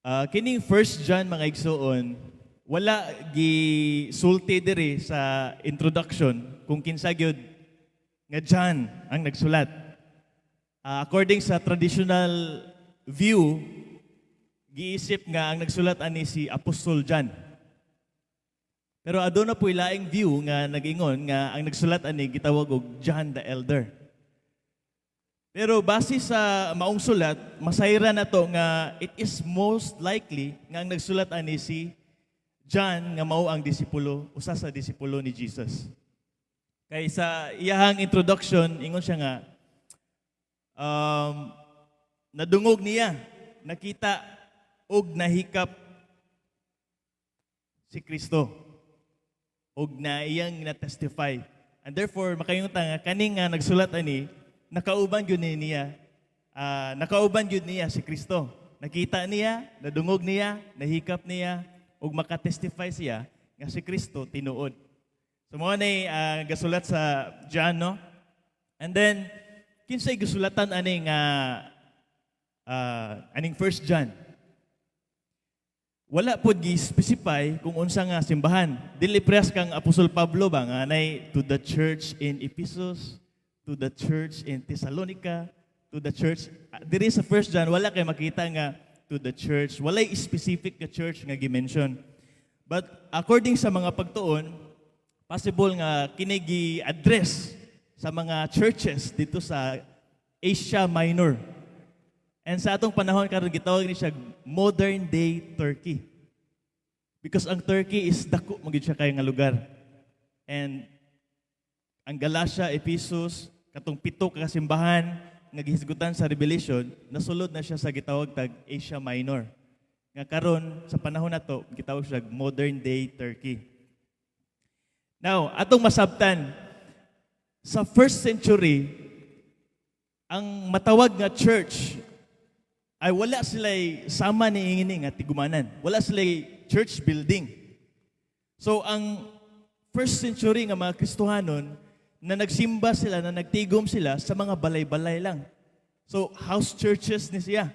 Kining First John mga igsoon, wala gisulti diri sa introduction kung kinsa gyud nga John ang nagsulat. According sa traditional view, giisip nga ang nagsulat ani si Apostol John. Pero aduna po laing view nga nag-ingon nga ang nagsulat ani gitawag og John the Elder. Pero base sa maong sulat, masayra na to nga it is most likely nga ang nagsulat ani si John nga mao ang disipulo, usa sa disipulo ni Jesus. Kay sa iyahang introduction, ingon siya nga, nadungog niya, nakita og nahikap si Kristo og na iyang na-testify. And therefore, makayunta nga, kaning nga nagsulat ani, nakauban yun niya, nakauban yun niya si Kristo. Nakita niya, nadungog niya, nahikap niya, ug makatestify siya nga si Kristo tinuod. So mo ni gasulat sa John, no? And then kinsay gisulatan aning aning First John. Wala pod gi-specify kung unsa nga simbahan. Dili press kang Apostol Pablo ba nga nay to the church in Ephesus, to the church in Thessalonica, to the church. Diri sa First John, wala kay makita nga to the church. Walay specific nga church nga gi-mention. But according sa mga pagtuon, possible nga kini gi-address sa mga churches dito sa Asia Minor. And sa atong panahon karon gitawag ni siya modern day Turkey. Because ang Turkey is dako mo gid siya kay nga lugar. And ang Galatia, Ephesus, katong pito ka simbahan nga gihisgutan sa Revelation, nasulod na siya sa gitawag tag Asia Minor. Nga karon sa panahon nato gitawag siya modern day Turkey. Now, atong masabtan sa first century ang matawag nga church ay wala sila'y sama ni ingini nga tigumanan. Wala sila'y church building. So ang first century nga mga Kristohanon na nagsimba sila, na nagtigom sila sa mga balay-balay lang. So, house churches ni siya.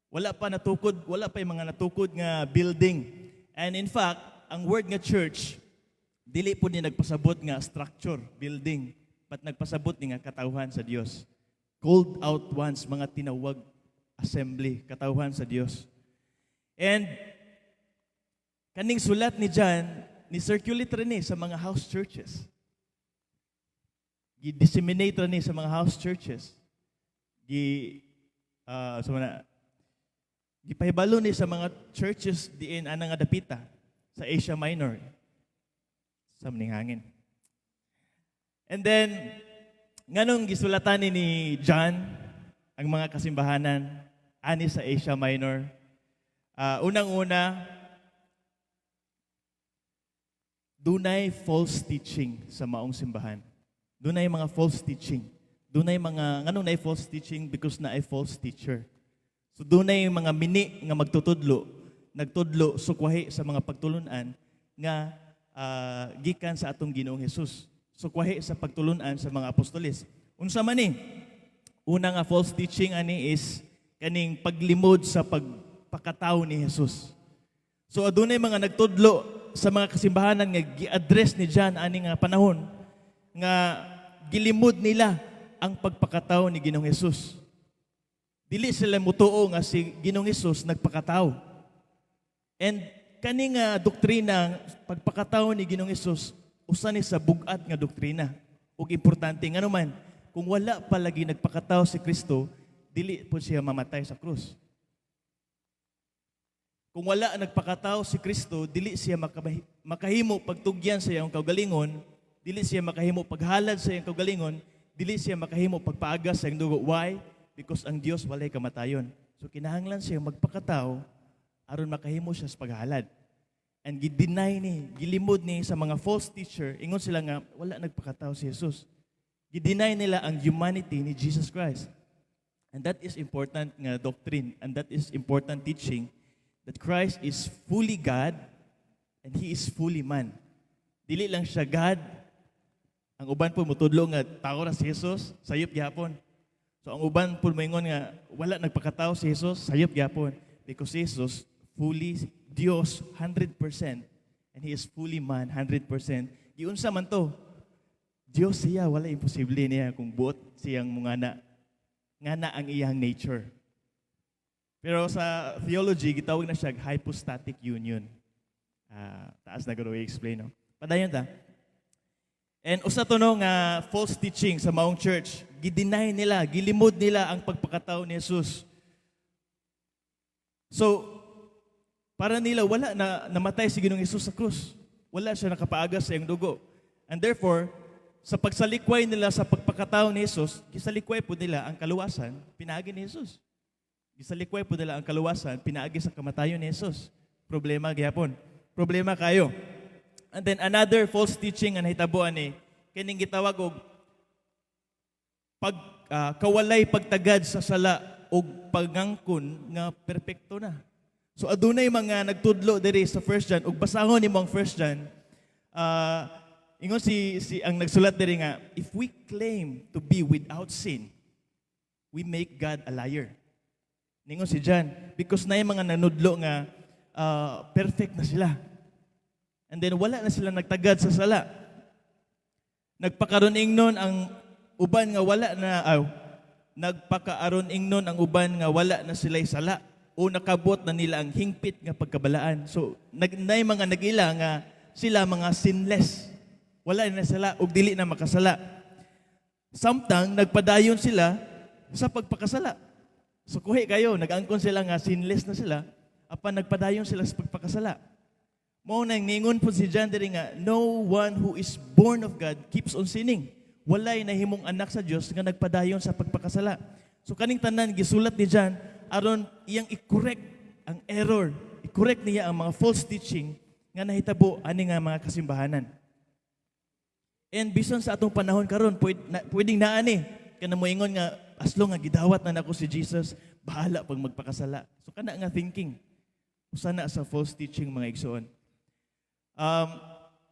Wala pa yung mga natukod nga building. And in fact, ang word nga church, dili po niya nagpasabot nga structure, building, but nagpasabot ni nga katawhan sa Dios. Called out ones, mga tinawag, assembly, katawhan sa Dios. And, kaning sulat ni John, ni circulate rin sa mga house churches. Gi-disseminate rin sa mga house churches. Gipahibalo ni sa mga churches diin anang adapita sa Asia Minor. Sa hangin. And then, nganong gisulatan ni John ang mga kasimbahanan ani sa Asia Minor. Unang-una, dunay false teaching sa maong simbahan. Dunay mga false teaching. Dunay mga nganong naay false teaching because naay false teacher. So dunay mga mini nga magtutudlo, nagtudlo sukwahi sa mga pagtulunan nga gikan sa atong Ginoong Hesus. Sukwahi sa pagtulunan sa mga apostoles. Unsa man ni? Una nga false teaching ani is kaning paglimod sa pagpakatao ni Hesus. So adunay mga nagtudlo sa mga kasimbahanan nga gi-address ni John ani nga panahon nga gilimod nila ang pagpakatao ni Ginoong Hesus. Dili sila mutuo nga si Ginoong Hesus nagpakatao. And kani nga doktrina pagpakatao ni Ginoong Hesus usa ni sa bugat nga doktrina. Ug importante nga naman kung wala palagi nagpakatao si Kristo, dili po siya mamatay sa krus. Kung wala nagpakatao si Kristo, dili siya makahimo pagtugyan sa iyang kaugalingon, dili siya makahimo paghalad sa iyang kaugalingon, dili siya makahimo pagpaagas sa iyang dugo. Why? Because ang Dios walay kamatayon. So kinahanglan siya magpakatao aron makahimo siya sa paghalad. And gideny ni, gilimod ni sa mga false teacher, ingon sila nga wala nagpakatao si Jesus. Gideny nila ang humanity ni Jesus Christ. And that is important nga doctrine, and that is important teaching that Christ is fully God and He is fully man. Dili lang siya God. Ang uban po mutudlo nga tao ra si Jesus, sayop gyapon. So ang uban po moingon nga wala nagpakatao si Jesus, sayop gyapon. Because Jesus, fully Dios, 100%, and He is fully man, 100%. Giunsa man to, Dios siya, wala imposible niya kung buot siyang mga ngana ang iyang nature. Pero sa theology, gitawag na siya hypostatic union. Taas na gano'n i-explain, no? Padayon ta. And usa to no nga false teaching sa maong church, gideny nila, gilimod nila ang pagpakatao ni Jesus. So, para nila wala na namatay si Ginoong Jesus sa krus. Wala siya nakapaagas sa iyang dugo. And therefore, sa pagsalikway nila sa pagpakatao ni Jesus, gisalikway po nila ang kaluwasan, pinaagi ni Jesus. Gisalikway po nila ang kaluwasan, pinaagi sa kamatayon ni Jesus. Problema gihapon. Problema kayo. And then another false teaching ang nahitabuan ni kining gitawag og kawalay pagtagad sa sala og pagangkon nga perpekto na. So adunay mga nagtudlo diri sa 1 John ug basahon nimo ang 1 John. Ingon si ang nagsulat diri nga, if we claim to be without sin, we make God a liar. Ningon si John, because na yung mga nanudlo nga perfect na sila. And then wala na sila nagtagad sa sala. Nagpakaroon ingnon ang uban nga wala na nagpakaaron ingnon ang uban nga wala na sila'y sala o nakabot na nila ang hingpit nga pagkabalaan. So nay mga nagila nga sila mga sinless. Wala na sila ug dili na makasala. Samtang nagpadayon sila sa pagpakasala. So kuhi kayo, nag-angkon sila nga sinless na sila apan nagpadayon sila sa pagpakasala. Mao nang ningon po si John diri nga, no one who is born of God keeps on sinning. Walay nahimong anak sa Dios nga nagpadayon sa pagpakasala. So kaning tanan gisulat ni John aron iyang i-correct ang error, i-correct niya ang mga false teaching nga nahitabo ani nga mga kasimbahanan. And bisan sa atong panahon karon, pwedeng naani kana moingon nga as long nga gidawat na nako si Jesus, bahala pag magpakasala. So kana nga thinking usa na sa false teaching mga igsoon.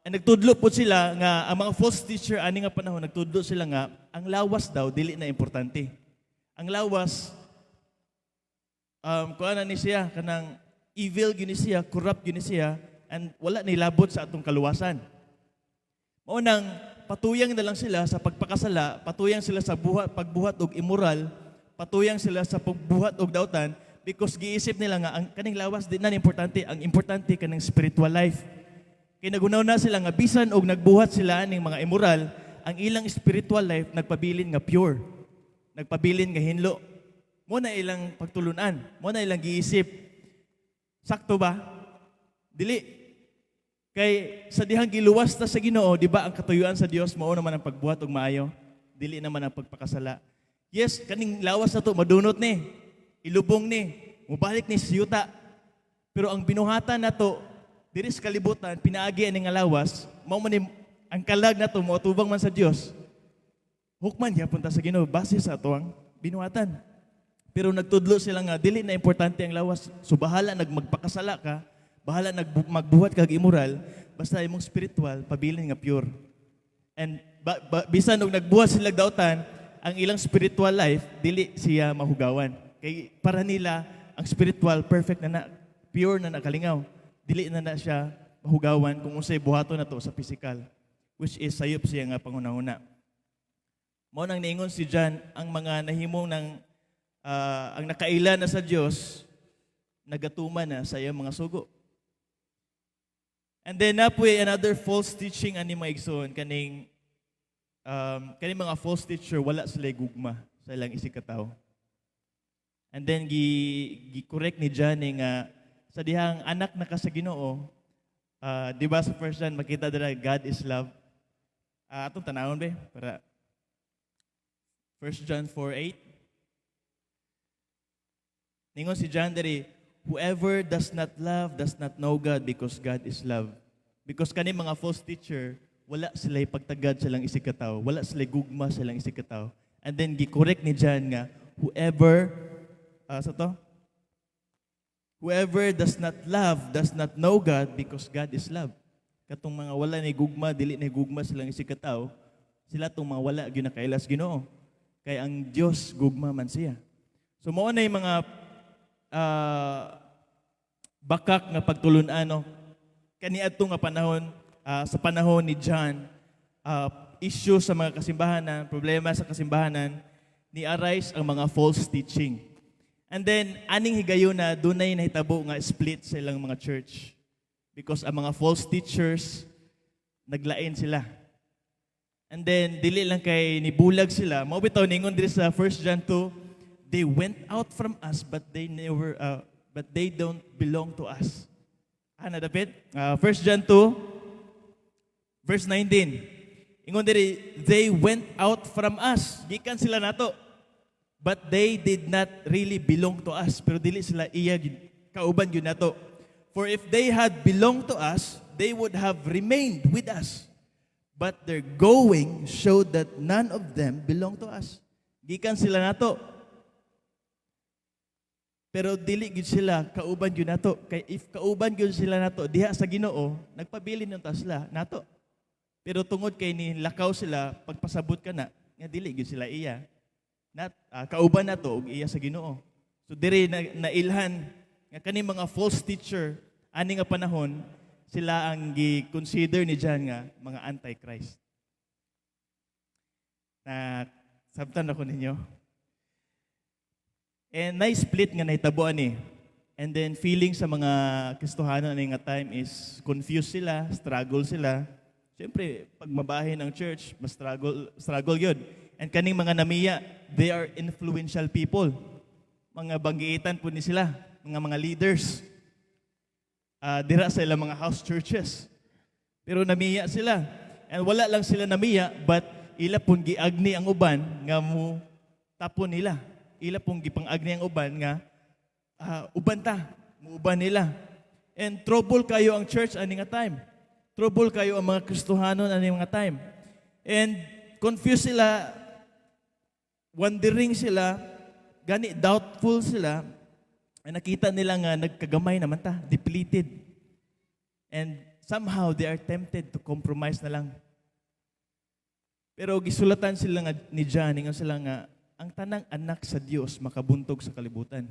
Nagtudlo po sila nga ang mga false teacher ani nga panahon nagtudlo sila nga ang lawas daw dili na importante. Ang lawas kuana ni siya kanang evil gini siya, corrupt gini siya, and wala ni labot sa atong kaluwasan. Mao nang patuyang na lang sila sa pagpakasala, patuyang sila sa pagbuhat og immoral, patuyang sila sa pagbuhat og dautan because giisip nila nga ang kaning lawas di na importante, ang importante kanang spiritual life. Kay nagunaw na sila nga bisan og nagbuhat sila ning mga immoral, ang ilang spiritual life nagpabilin nga pure. Nagpabilin nga hinlo. Mo na ilang pagtulunan, mo na ilang giisip. Sakto ba? Dili. Kay sa dihang giluwas ta sa Ginoo, di ba ang katuyuan sa Dios mao naman ang pagbuhat og maayo, dili naman ang pagpakasala. Yes, kaning lawas na to madunot ni, ilubong ni, mubalik ni sa yuta. Pero ang binuhatan nato diri sa kalibutan, pinaagi ani nga lawas, mao man ang kalag nato mo tubang man sa Dios. Hukman ya punta sa Ginoo base sa atoang binuhatan. Pero nagtudlo sila nga dili na importante ang lawas. So bahala magpakasala ka, bahala magbuhat kag immoral, basta imong spiritual pabilin nga pure. And bisan og nagbuhat sila dautan, ang ilang spiritual life dili siya mahugawan. Kay para nila ang spiritual perfect na pure na nakalingaw. Dili na siya mahugawan kung unsay buhaton nato sa physical, which is sayop siya nga pangunahuna. Mao nang niingon si John ang mga nahimong ng ang nakaila na sa Dios nagatuman na sa iyang mga sugo. And then napoy another false teaching ani mga igsoon kaning mga false teacher wala sila gugma sa ilang isikataw. And then gi-correct ni John nga sa dihang anak na ka sa Ginoo, di ba sa 1 John makita dira God is love. Atong tanawon be para 1 John 4:8. Ningon si John diri, whoever does not love does not know God because God is love. Because kani mga false teacher, wala sila pagtagad silang isikataw, wala sila gugma silang isikataw. And then gi-correct ni John nga whoever whoever does not love does not know God because God is love. Katong mga wala ni gugma, dili ni gugma silang isikataw, sila tong mga wala gyud nakailas Ginoo. Kay ang Dios gugma man siya. So mao na yung mga bakak nga pagtulun-ano kaniadto nga panahon, sa panahon ni John, issue sa mga kasimbahanan, problema sa kasimbahanan, ni arise ang mga false teaching. And then aning higayon na dunay nahitabo nga split sa ilang mga church because ang mga false teachers naglain sila. And then dili lang kay nibulag sila, mao bitaw ningon diri sa 1 John 2, they went out from us but they don't belong to us. Ana dapat 1 John 2 verse 19. Ingon diri, they went out from us. Gikan sila nato. But they did not really belong to us. Pero dili sila iya kauban gyud nato. For if they had belonged to us, they would have remained with us. But their going showed that none of them belong to us. Gikan sila nato. Pero dili gyud sila kauban gyud nato. Kay if kauban gyud sila nato diha sa Ginoo, nagpabilin unta sila nato. Pero tungod kay ni lakaw sila pagpasabot kana, nga dili gyud sila iya. Kauban nato og iya sa Ginoo. So diri nailhan nga kani mga false teacher ani nga panahon sila ang gi-consider ni John nga mga antichrist. Na sabtan ako ninyo. And nice split nga nahitaboan ni. And then feeling sa mga Kristohano ani nga time is confused sila, struggle sila. Siyempre, pag mabahin ang church, mas struggle yun. And kaning mga namiya, they are influential people. Mga banggiitan po ni sila, mga leaders. Dira sa ilang mga house churches. Pero namiya sila. And wala lang sila namiya, but ila pong giagni ang uban nga mo tapon nila. Ila pong gipang-agni ang uban nga uban ta, muuban nila. And trouble kayo ang church ani nga time. Trouble kayo ang mga Kristohano ani nga time. And confused sila, wondering sila, gani doubtful sila. And nakita nila nga nagkagamay naman ta, depleted. And somehow they are tempted to compromise na lang. Pero gisulatan sila nga ni John, ingon sila nga ang tanang anak sa Dios makabuntog sa kalibutan.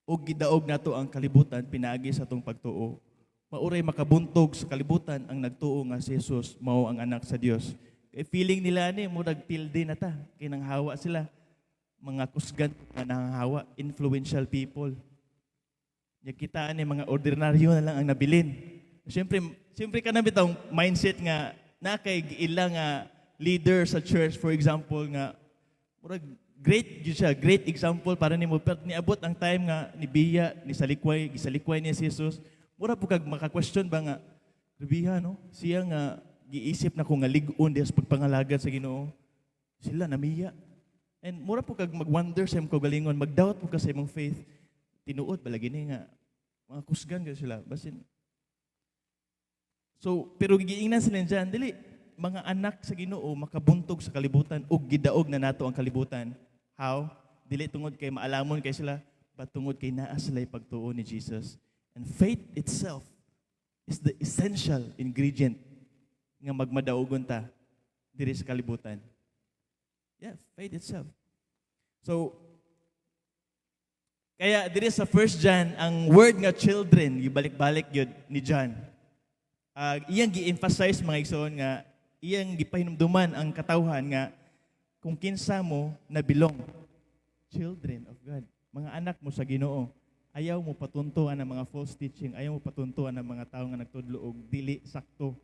O gidaog nato ang kalibutan pinaagi sa atong pagtuo. Mauray makabuntog sa kalibutan ang nagtuo nga si Jesus mao ang anak sa Dios. Kay feeling nila ni murag tilde na ta, kay nanghawa sila mga kusgan nga nanghawa, influential people. Nya kita ni mga ordinaryo na lang ang nabilin. Siyempre ka na bitong mindset nga na kay giila nga leader sa church, for example nga murag great gyud siya, great example para nimo, pero niabot ang time nga ni Biya, ni gisalikway ni Jesus. Mura po kag maka-question ba nga, Biya no, siya nga giisip na ko nga lig-on sa pagpangalagad sa Ginoo. Sila namiya. And mura po kag mag-wonder sa imong kagalingon, mag-doubt po ka sa imong faith. Tinuod balagi ni nga mga kusgan gyud sila basin. So, pero giingnan sila diyan, dili mga anak sa Ginoo makabuntog sa kalibutan ug gidaog na nato ang kalibutan. How? Dili tungod kay maalamon kay sila, but tungod kay naa sila pagtuo ni Jesus. And faith itself is the essential ingredient nga magmadaogon ta diri sa kalibutan. Yeah, faith itself. So, kaya diri sa 1 John, ang word nga children, gibalik-balik yun ni John. Iyang gi-emphasize mga igsoon nga iyang gipahinumduman ang katawhan nga kung kinsa mo na belong, children of God, mga anak mo sa Ginoo. Ayaw mo patuntuan ang mga false teaching, ayaw mo patuntuan ang mga tao nga nagtudlo og dili sakto,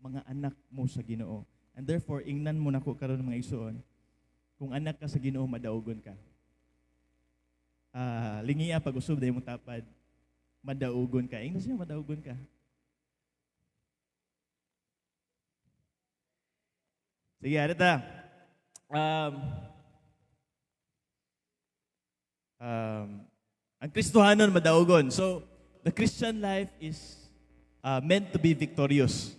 mga anak mo sa Ginoo. And therefore ingnan mo nako karon mga igsoon, kung anak ka sa Ginoo madaogon ka. Lingiya pag-usab dahil mo tapad, madaogon ka. Ingnan siya madaogon ka. Sige, arita. Ang Kristohanon madaogon. So, the Christian life is meant to be victorious.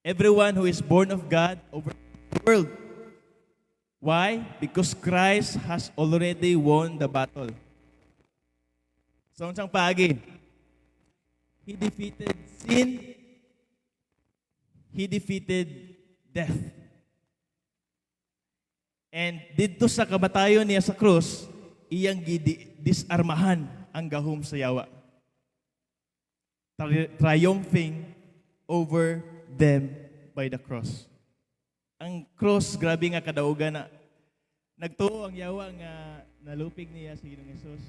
Everyone who is born of God over the world. Why? Because Christ has already won the battle. So, unsang paagi? He defeated sin. He defeated death. And dito sa kamatayon niya sa krus, iyang disarmahan ang gahom sa yawa. Triumphing over them by the cross. Ang cross, grabe nga kadaugan na nagtuo ang yawa nga nalupig niya si Ginoong Hesus.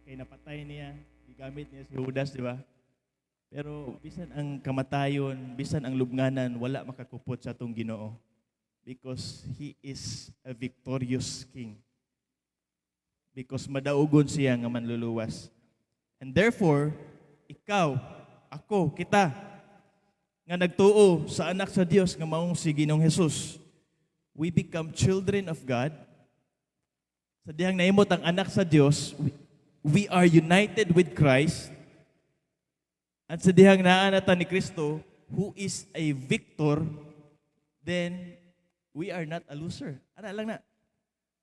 Kay napatay niya, gigamit niya si Judas, di ba? Pero bisan ang kamatayon, bisan ang lubnganan, wala makakupot sa atong Ginoo. Because He is a victorious King. Because madaugon siya nga manluluwas. And therefore, ikaw, ako, kita, nga nagtuo sa anak sa Dios nga maong si Ginoong Hesus, we become children of God. Sa dihang naimot ang anak sa Dios, we are united with Christ. At sa dihang naanatan ni Kristo, who is a victor, then we are not a loser. Ano lang na.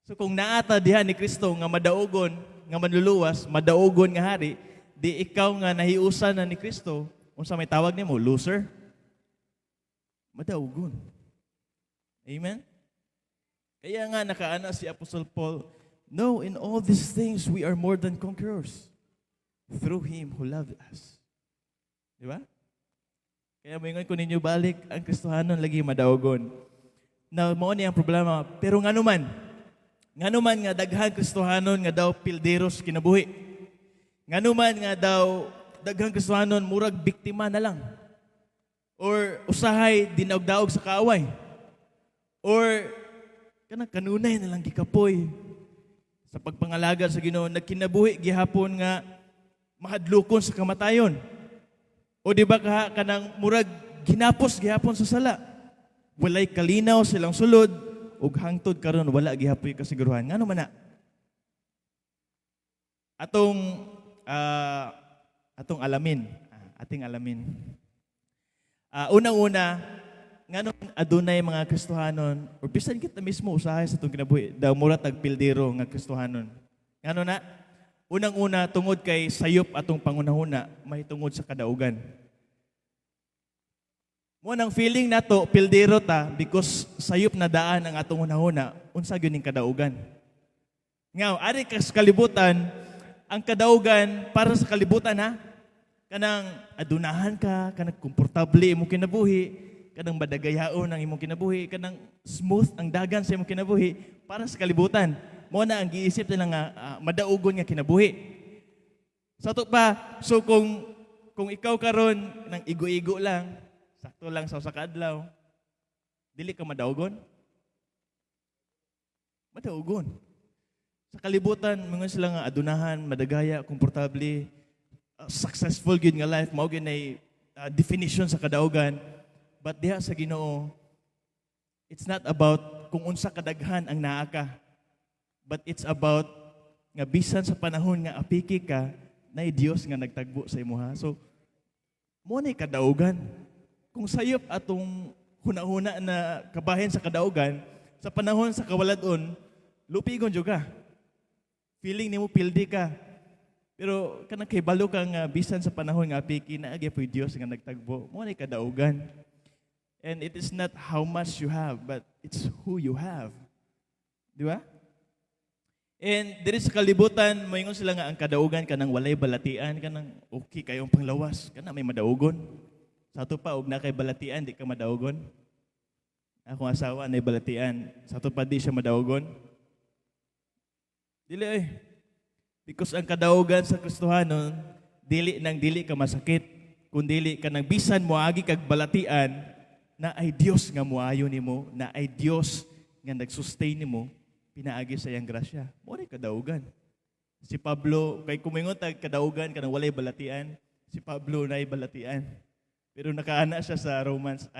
So kung naata diha ni Kristo nga madaugon, nga manluluwas, madaugon nga hari, di ikaw nga nahiusan na ni Kristo, unsa may tawag nimo, loser? Madaugon. Amen? Kaya nga nakaana si Apostle Paul, no, in all these things we are more than conquerors through Him who loved us. Di ba? Kaya moingon ko ninyo balik, ang Kristohanon lagi madaugon. Na mao ni ang problema, pero nganuman nga daghang Kristohanon nga daw pilderos kinabuhi. Nganuman nga daw daghang Kristohanon murag biktima na lang. Or usahay dinaog-daog sa kaaway. Or kanunay na lang gikapoy sa pagpangalaga sa Ginoo, nagkinabuhi gihapon nga mahadlokon sa kamatayon. O di ba kanang murag ginapos gihapon sa sala. Walay kalinaw silang sulod ug hangtod karon wala gihapoy kasiguruhan. Ngano man na? Atong alamin. Ating alamin. Unang-una, ngano adunay mga Kristohanon or bisan kita mismo usahay sa itong kinabuhi daw mura tagpildero nga Kristohanon. Ngano na? Unang-una, tungod kay sayop atong pangunahuna, may tungod sa kadaugan. Mo nang feeling nato pildero ta because sayop na daan ang atong hunahuna, unsa gyud ning kadaugan. Ngaw, ari kas kalibutan, ang kadaugan para sa kalibutan ha, kanang adunahan ka, kanang komportable imong kinabuhi, kanang madagayaon ang imong kinabuhi, kanang smooth ang dagan sa imong kinabuhi para sa kalibutan. Mo na ang giisip nila nga madaugon nga kinabuhi. Sa to pa, so kung ikaw karon nang igo-igo lang, sakto lang sa usa ka adlaw, dili ka madaugon? Madaugon. Sa kalibutan, mga sila nga adunahan, madagaya, komportable, successful gyud nga life, mao gyud nay definition sa kadaugan. But diha sa Ginoo, it's not about kung unsa kadaghan ang naa ka, but it's about nga bisan sa panahon nga apiki ka, nay Dios nga nagtagbo sa imuha. So, mo ni kadaugan. Kung sayop atong hunahuna na kabahin sa kadaugan, sa panahon sa kawaladon, lupigon jud ka. Feeling nimo pildi ka. Pero kanang kay balo ka nga bisan sa panahon nga apiki na agi poy Dios nga nagtagbo, mo ni kadaugan. And it is not how much you have, but it's who you have. Di ba? And diri sa kalibutan, moingon sila nga ang kadaugan kanang walay balatian, kanang okay kayong panglawas, kana may madaugon. Sa ato pa, og na kay balatian, di ka madaugon. Akong asawa na balatian, sa ato pa di siya madaugon. Dili Because ang kadaugan sa Kristohanon, dili ka masakit, kundili ka nang bisan mo agi kag balatian, na ay Dios nga muayo nimo, na ay Dios nga nag-sustain nimo, pinaagi sa iyang grasya. Mo ni kadaugan. Si Pablo, kay kumingon tag kadaugan kanang walay balatian, si Pablo na balatian. Pero nakaana siya sa Romans,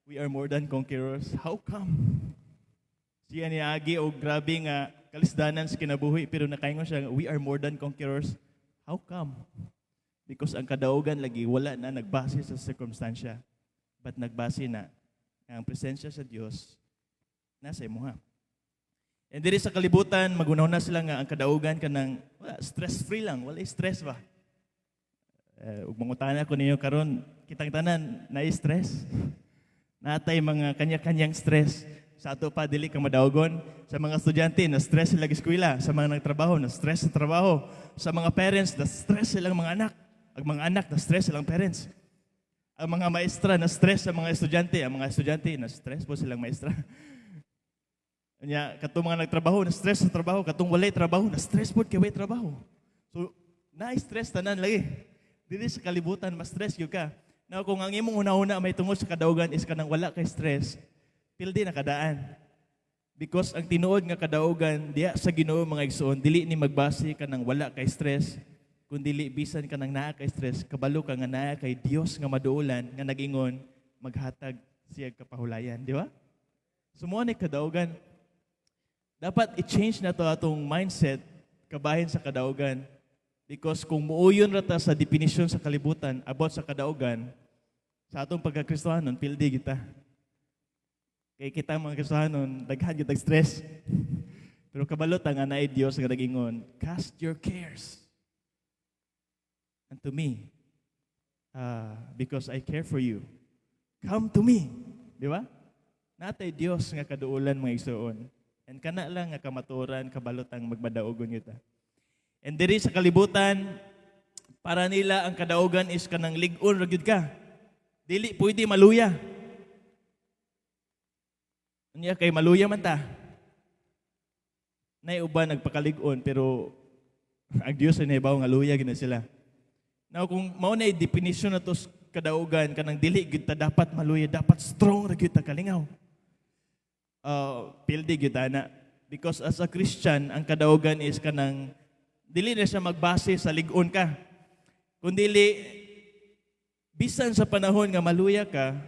we are more than conquerors. How come? Siya ni agi o grabe nga kalisdanan sa kinabuhi, pero nakaingon siya, we are more than conquerors. How come? Because ang kadaugan lagi wala na nagbase sa circumstansya, but nagbase na ang presensya sa Dios nasa imuha. And diri sa kalibutan, magunaw na sila nga ang kadaugan kanang stress-free lang, wala stress ba? Ug mangutana ko ninyo karon, kitang tanan na stress. Natay mga kanya-kanyang stress. Sa ato pa dili ka madaugon. Sa mga estudyante na stress sila sa eskwela, sa mga nagtrabaho na stress sa trabaho, sa mga parents na stress silang mga anak, ang mga anak na stress silang parents. Ang mga maestra na stress sa mga estudyante, ang mga estudyante na stress po silang maestra. Nya katong mga nagtrabaho na stress sa trabaho, katong walay trabaho na stress pod kay way trabaho. So na-stress tanan lagi. Dili sa kalibutan mas stress gyud ka. Now kung ang imong una-una may tungod sa kadaugan is kanang wala kay stress, pildi na kadaan. Because ang tinuod nga kadaugan diya sa Ginoo mga igsoon, dili ni magbase kanang wala kay stress, kundi bisan kanang naa kay stress, kabalo ka nga naa kay Dios nga maduolan nga nag-ingon maghatag siya kapahulayan, di ba? Sumuo ni kadaugan. Dapat i-change na to atong mindset kabahin sa kadaugan. Because kung muuyon rata sa definition sa kalibutan about sa kadaugan, sa atong pagkakristohanon, pildi kita. Kay kita mga Kristohanon, daghan gyud stress. Pero kabalot ang anay Dios nga nag-ingon, cast your cares unto me, because I care for you. Come to me, di ba? Natay Dios nga kaduulan mga igsoon. And kana lang nga kamaturan, kabalot ang magbadaogon yuta. And diri sa kalibutan, para nila ang kadaugan is kanang lig-on ra gyud ka. Dili pwede maluya. Unya kay maluya man ta. Nay uban nagpakalig-on pero ang Dios ay nahibaw nga luya gid sila. Now kung mao na definition na to kadaugan kanang dili gyud ta dapat maluya, dapat strong ra gyud ta kalingaw. Pildi gyud ana. Because as a Christian, ang kadaugan is kanang dili na siya magbase sa lig-on ka. Kundili bisan sa panahon nga maluya ka,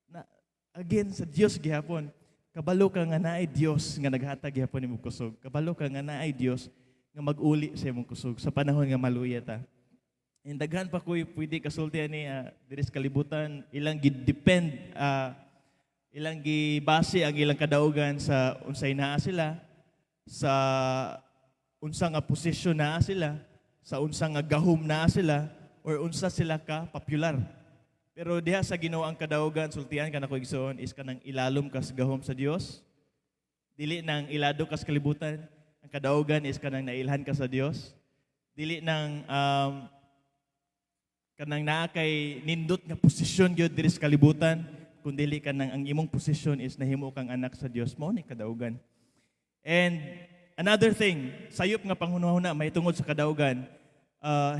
na again sa Dios gihapon, kabalo ka nga naay Dios nga naghatag gihapon nimong kusog. Kabalo ka nga naay Dios nga mag-uli sa imong kusog sa panahon nga maluya ta. And daghan pa ko'y pwede kasultihan ni diri sa kalibutan, ilang gid-depend ilang gibase ang ilang kadaugan sa unsay naa sila, sa unsa nga posisyon naa sila, sa unsa nga gahom naa sila, or unsa sila ka popular. Pero diha sa Ginoo ang kadaugan, sultihan ka na ko igsoon, is kanang ilalom ka sa gahom sa Dios. Dili nang ilado ka sa kalibutan. Ang kadaugan is kanang nailhan ka sa Dios. Dili nang kanang naa kay nindot nga posisyon gyud diri sa kalibutan, kung dili ka nang ang imong posisyon is nahimo kang anak sa Dios, mao ni kadaugan. And another thing, sayop nga panghunahuna may tungod sa kadaugan,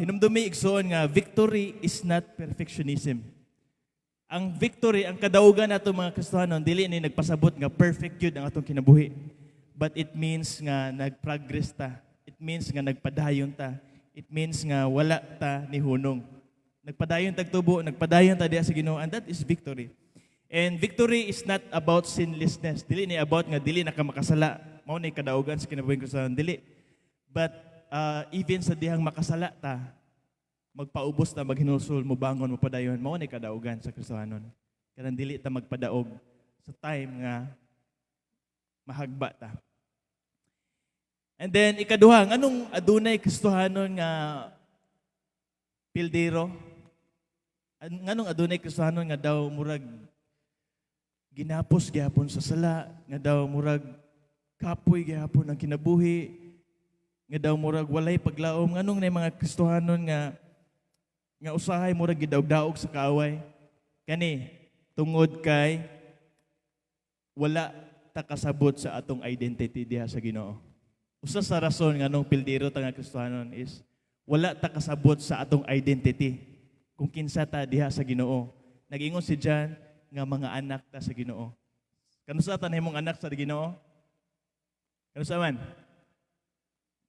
hinumdumi igsoon nga victory is not perfectionism. Ang victory, ang kadaugan nato mga Kristohanon, dili ni nagpasabot nga perfect yun ang atong kinabuhi. But it means nga nagprogress ta. It means nga nagpadayon ta. It means nga wala ta ni hunong. Nagpadayon tagtubo, nagpadayon ta diha sa Ginoo, and that is victory. And victory is not about sinlessness. Dili ni about nga dili na ka makasala. Mao ni kadaugan sa kinabuhi ko sa dili. But even sa dihang makasala ta, magpaubos ta, maghinulsol, mubangon, mupadayon, mao ni kadaugan sa Kristohanon. Kanang dili ta magpadaog sa time nga mahagba ta. And then ikaduha, anong adunay Kristohanon nga pildero? Nganong adunay Kristohanon nga daw murag ginapos gyapon sa sala, nga daw murag kapoy gyapon ang kinabuhi, nga daw murag walay paglaom. Nganong nay mga Kristohanon nga usahay murag gidaog-daog sa kaaway? Kani tungod kay wala ta kasabot sa atong identity diha sa Ginoo. Usa sa rason nganong pildero ta nga Kristohanon is wala ta kasabot sa atong identity kung kinsa ta diha sa Ginoo. Nag-ingon si John nga mga anak ta sa Ginoo. Kanusa ta nahimong anak sa Ginoo? Kanusa man?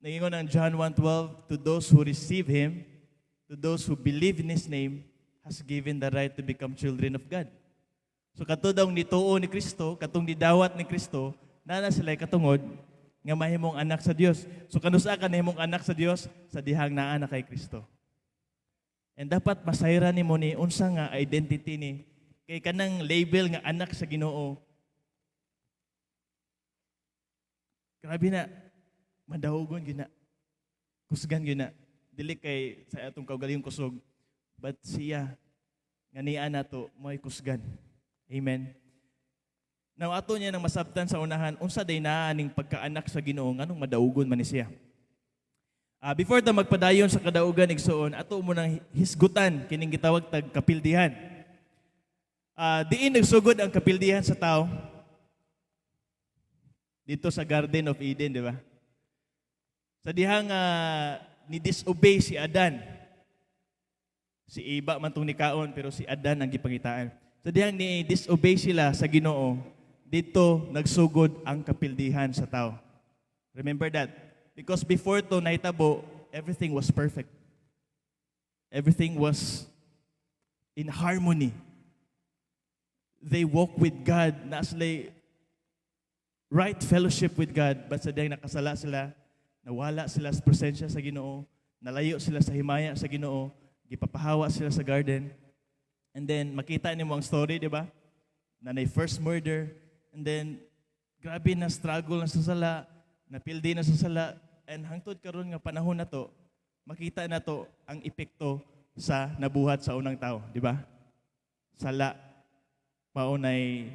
Nag-ingon ang John 1:12, to those who receive Him, to those who believe in His name, has given the right to become children of God. So katong daw nituo ni Kristo, katong didawat ni Kristo, nana sila katungod nga mahimong anak sa Dios. So kanusa ka nahimong anak sa Dios? Sa dihang naa na kay Kristo. And dapat masayran nimo ni unsa nga identity ni kay kanang label nga anak sa Ginoo. Grabe na, madaogon gyud na. Kusgan gyud na. Dili kay sa atong kaugalingong kusog, but siya nga niya nato mo'y kusgan. Amen. Now ato niya nang masabtan sa unahan unsa day naa ning pagkaanak sa Ginoo nganong madaugon man ni siya. Before ta magpadayon sa kadaugan igsoon, ato mo nang hisgutan kining gitawag tag kapildihan. Diin nagsugod ang kapildihan sa tao dito sa Garden of Eden, di ba? Sa dihang ni disobey si Adan. Si Eva man tong nikaon pero si Adan ang gipangitaan. Sa dihang ni disobey sila sa Ginoo, dito nagsugod ang kapildihan sa tao. Remember that? Because before to nahitabo, everything was perfect. Everything was in harmony. They walk with God, na sila right fellowship with God, but sa diyang nakasala sila, nawala sila sa presensya sa Ginoo, nalayo sila sa himaya sa Ginoo, gipapahawa sila sa garden, and then makita niyo ang story, di ba? Na first murder, and then grabe na struggle na sa sala, napildi na sa sala, and hangtod karon nga panahon na to, makita na to ang epekto sa nabuhat sa unang tao, di ba? Sala, maunay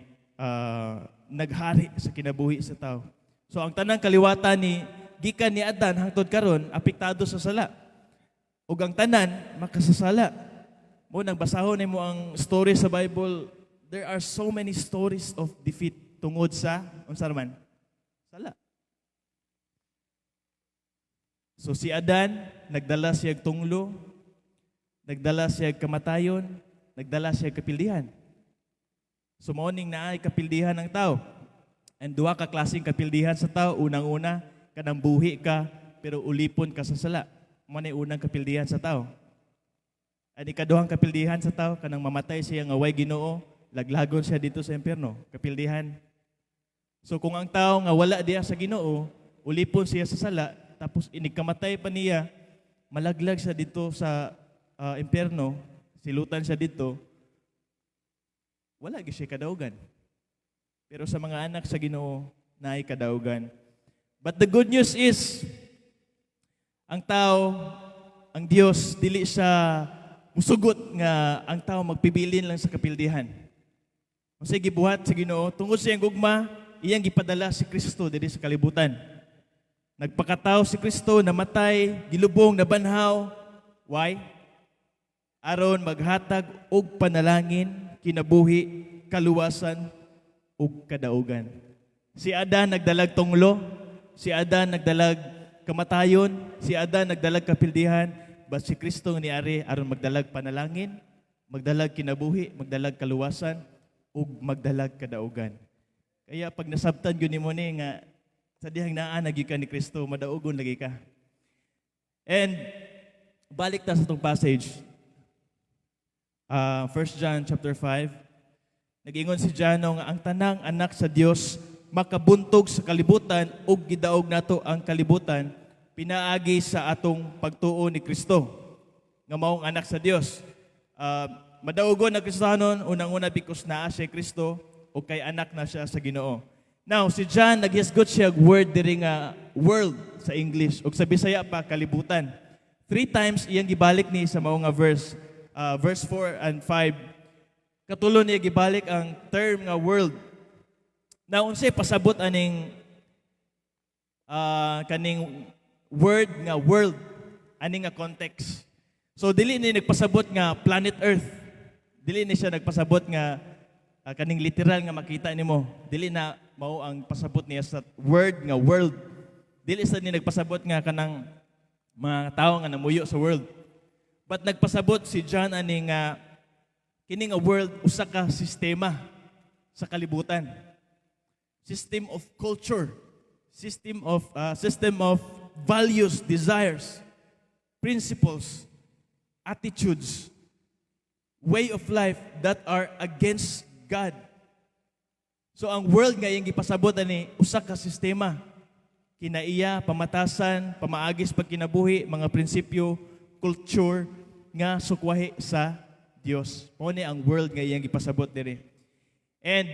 naghari sa kinabuhi sa tao. So ang tanang kaliwatan ni gikan ni Adan hangtod karon apektado sa sala. Ug ang tanan makasasala. Mo nang basahon nimo ang story sa Bible, there are so many stories of defeat tungod sa unsa man? Sala. So si Adan nagdala siya tunglo, nagdala siya kamatayon, nagdala siya kapildihan. So morning na ay kapildihan ng tao. And duha ka klaseng kapildihan sa tao. Unang-una, kanang buhi ka, pero ulipon ka sa sala. Mo ni unang kapildihan sa tao. At ikaduhang kapildihan sa tao, kanang mamatay siya nga way Ginoo, laglagon siya dito sa impyerno. Kapildihan. So kung ang tao nga wala diya sa Ginoo, ulipon siya sa sala, tapos inigkamatay pa niya, malaglag siya dito sa impyerno, silutan siya dito, wala gyud siya kadaugan. Pero sa mga anak sa Ginoo, naay kadaugan. But the good news is, ang tao, ang Dios, dili siya musugot nga ang tao magpibilin lang sa kapildihan. Kung siya gibuhat sa Ginoo, tungod sa iyang gugma, iyang gipadala si Kristo diri sa kalibutan. Nagpakatao si Kristo, namatay, gilubong, nabanhaw. Why? Aron maghatag og panalangin, kinabuhi, kaluwasan, ug kadaugan. Si Adan nagdalag tunglo, si Adan nagdalag kamatayon, si Adan nagdalag kapildihan, but si Kristo niari aron magdalag panalangin, magdalag kinabuhi, magdalag kaluwasan, ug magdalag kadaugan. Kaya pag nasabtan gyud nimo ni nga sa dihang naa nagi ka ni Kristo, madaugon lagi ka. And balik ta sa tong passage. 1 John chapter 5. Nag-ingon si John nga ang tanang anak sa Dios makabuntog sa kalibutan ug gidaog nato ang kalibutan pinaagi sa atong pagtuo ni Kristo nga maong anak sa Dios. Madaugon na Kristohanon unang-una because naa siya Kristo o kay anak na siya sa Ginoo. Now si John naghisgot siya word diri nga world sa English ug sa Bisaya pa kalibutan. 3 times iyang gibalik ni sa mao nga verse 4 and 5. Katulo niya gibalik ang term nga world. Na unsay pasabot aning kaning word nga world, aning nga context. So dili ni nagpasabot nga planet Earth. Dili ni siya nagpasabot nga kaning literal nga makita nimo. Dili na mao ang pasabot niya sa word nga world. Dili sa ni nagpasabot nga kanang mga tawo nga namuyo sa world. But nagpasabot si John ani nga kini nga world usa ka sistema sa kalibutan. System of culture, system of values, desires, principles, attitudes, way of life that are against God. So ang world nga iyang gipasabot ani usa ka sistema. Kinaiya, pamatasan, pamaagis pagkinabuhi, mga prinsipyo, culture nga sukwahi sa Dios. Mao ni ang world nga iyang gipasabot diri. And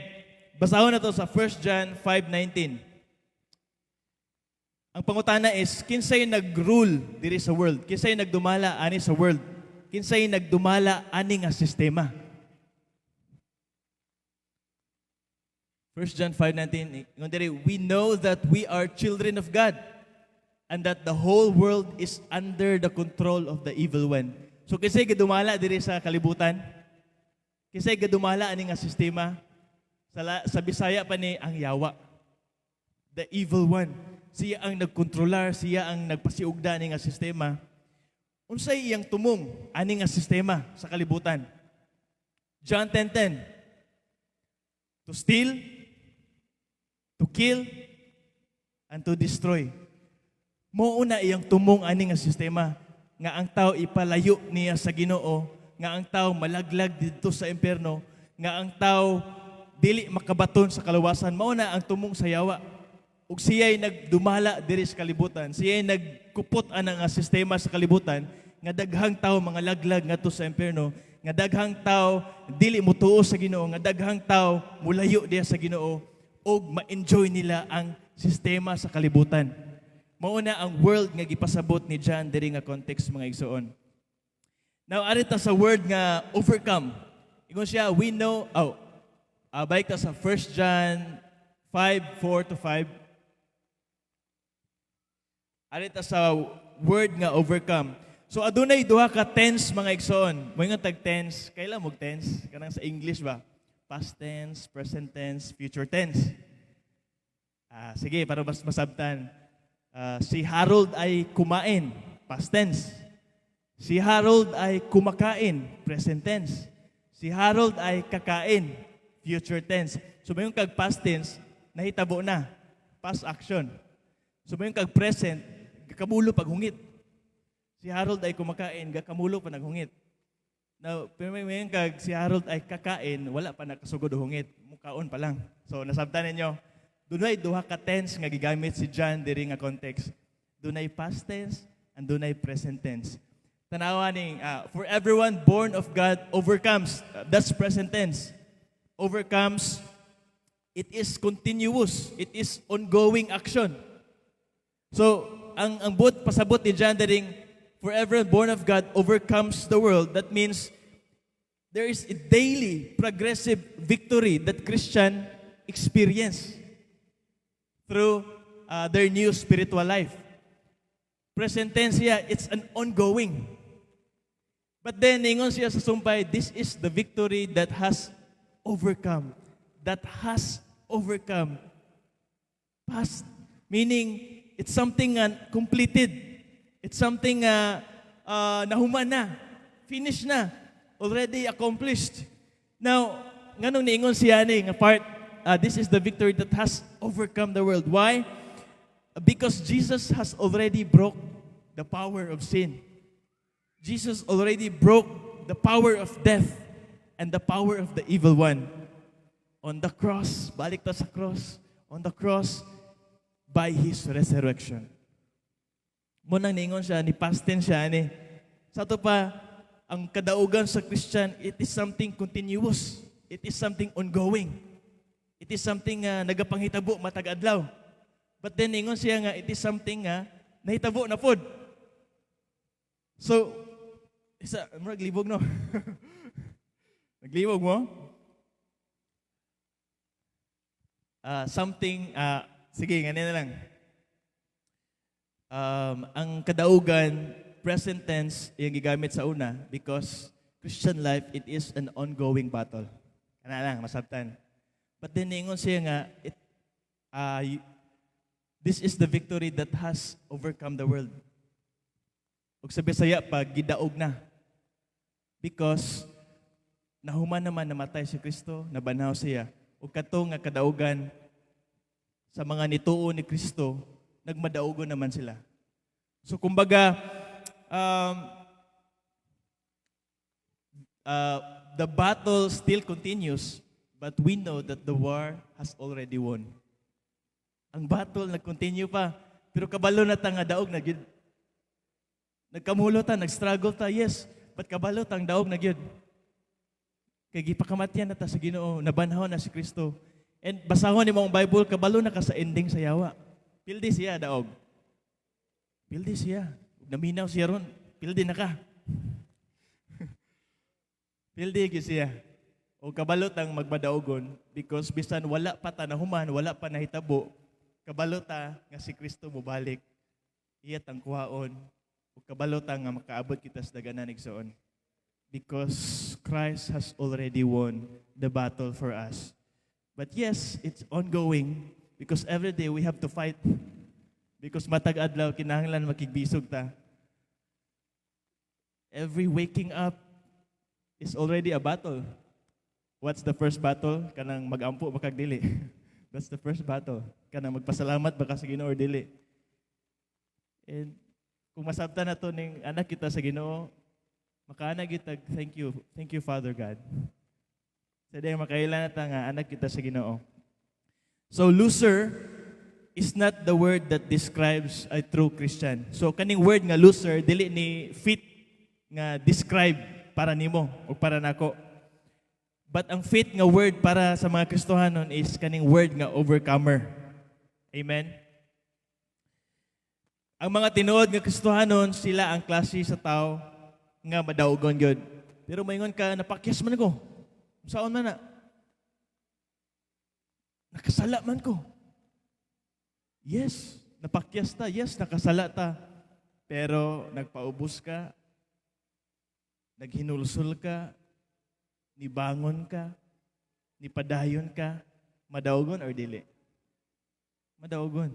basahon na to sa 1 John 5:19. Ang pangutana is kinsay nag-rule diri sa world? Kinsay nagdumala ani sa world? Kinsay nagdumala ani nga sistema? 1 John 5:19, ingon diri, we know that we are children of God and that the whole world is under the control of the evil one. So kisay gadumala diri sa kalibutan, kisay gadumala ani nga sistema, sa Bisaya pa ni ang yawa. The evil one. Siya ang nagkontrolar, siya ang nagpasiugda ni nga sistema. Unsay iyang tumong ani nga sistema sa kalibutan? John 10:10. To steal, to kill, and to destroy. Mouna iyang tumong ani nga sistema nga ang tao ipalayo niya sa Ginoo, nga ang tao malaglag dito sa impyerno, nga ang tao dili makabaton sa kalawasan. Mao na ang tumong sa yawa. Ug siya'y nagdumala diri sa kalibutan. Siya'y nagkupot ana nga sistema sa kalibutan nga daghang tao mga laglag ngadto sa impyerno, nga daghang tao dili motuo sa Ginoo, nga daghang tao mulayo diya sa Ginoo ug ma-enjoy nila ang sistema sa kalibutan. Mao na ang world nga gipasabot ni John diri nga context mga igsoon. Now arita sa word nga overcome. Ingon siya, we know, balik ta sa 1 John 5:4-5. Arita sa word nga overcome. So adunay duha ka tense mga igsoon. Moingon tag tense, kailan mo tense? Kanang sa English ba? Past tense, present tense, future tense. Sige, para mas masabtan. Si Harold ay kumain, past tense. Si Harold ay kumakain, present tense. Si Harold ay kakain, future tense. So may yung kag past tense, nahitabo na, past action. So may yung kag present, gakamulo pag hungit. Si Harold ay kumakain, gakamulo pa naghungit. Now, pero may yung kag si Harold ay kakain, wala pa nakasugod o hungit, mukaon pa lang. So nasabtan ninyo, dunay duha ka tense nga gigamit si John diri nga context. Dunay past tense and dunay present tense. Tanawa ning for everyone born of God overcomes. That's present tense. Overcomes. It is continuous. It is ongoing action. So ang pasabot ni John diri for everyone born of God overcomes the world. That means there is a daily progressive victory that Christian experience through their new spiritual life. Present tense siya, it's an ongoing. But then, ningon siya sa sumpay, this is the victory that has overcome. That has overcome. Past, meaning, it's something completed. It's something nahuman na. Finished na. Already accomplished. Now, nganong ningon siya ni nga part, this is the victory that has overcome the world. Why? Because Jesus has already broke the power of sin. Jesus already broke the power of death and the power of the evil one. On the cross, balik ta sa cross, on the cross, by His resurrection. Munang ningon siya, ni past tense siya, ni. Sa ito pa, ang kadaugan sa Christian, it is something continuous. It is something ongoing. It is something nagapanghitabo matag adlaw. But then ingon siya nga it is something nahitabo na pod. So naglibog no. Naglibog mo? Sige, ganyan na lang. Ang kadaugan present tense yung gigamit sa una because Christian life it is an ongoing battle. Kana lang masabtan. But then ningon siya nga, this is the victory that has overcome the world. Ug sa Bisaya pag gidaog na. Because nahuman naman namatay si Kristo, nabanaw siya. Ug kato nga kadaugan sa mga nituo ni Kristo, nagmadaugon naman sila. So kumbaga, the battle still continues. But we know that the war has already won. Ang battle nag-continue pa. Pero kabalo na ta nga daog na gyud. Nagkamulo ta, nag-struggle ta, yes. But kabalo ta ang daog na gyud. Kay gipakamatyan na ta sa Ginoo, nabanhaw na si Kristo. And basahon ni mong Bible, kabalo na ka sa ending sa yawa. Pildi siya daog. Pildi siya. Naminaw siya ron. Pildi na ka. Pildi gyud siya. o kabalot ang magmadaugon because bisan wala pa ta nahuman, wala pa nahitabo, kabalot ta nga si Kristo mobalik. Iya tang kuhaon o kabalot ta nga makaabot kita sa daganan igsoon. Because Christ has already won the battle for us. But yes, it's ongoing because every day we have to fight. Because matag adlaw kinahanglan makigbisog ta. Every waking up is already a battle. What's the first battle? Kanang magampo bakag dili. That's the first battle. Kanang magpasalamat baka sa Ginoo or dili. And kung masabtan nato ning anak kita sa Ginoo, makaana kita, thank you Father God. Sa day makailan nata nga anak kita sa Ginoo. So loser is not the word that describes a true Christian. So kaning word nga loser dili ni fit nga describe para nimo o para nako. But ang fit nga word para sa mga Kristohanon is kaning word nga overcomer. Amen. Ang mga tinuod nga Kristohanon, sila ang klase sa tao nga madaugon gyud. Pero maingon ka napakyas man ko. Saon man na? Nakasala man ko. Yes, napakyas ta. Yes, nakasala ta. Pero nagpaubos ka, naghinulsul ka, nibangon ka, nipadayon ka, madaugon or dili? Madaugon.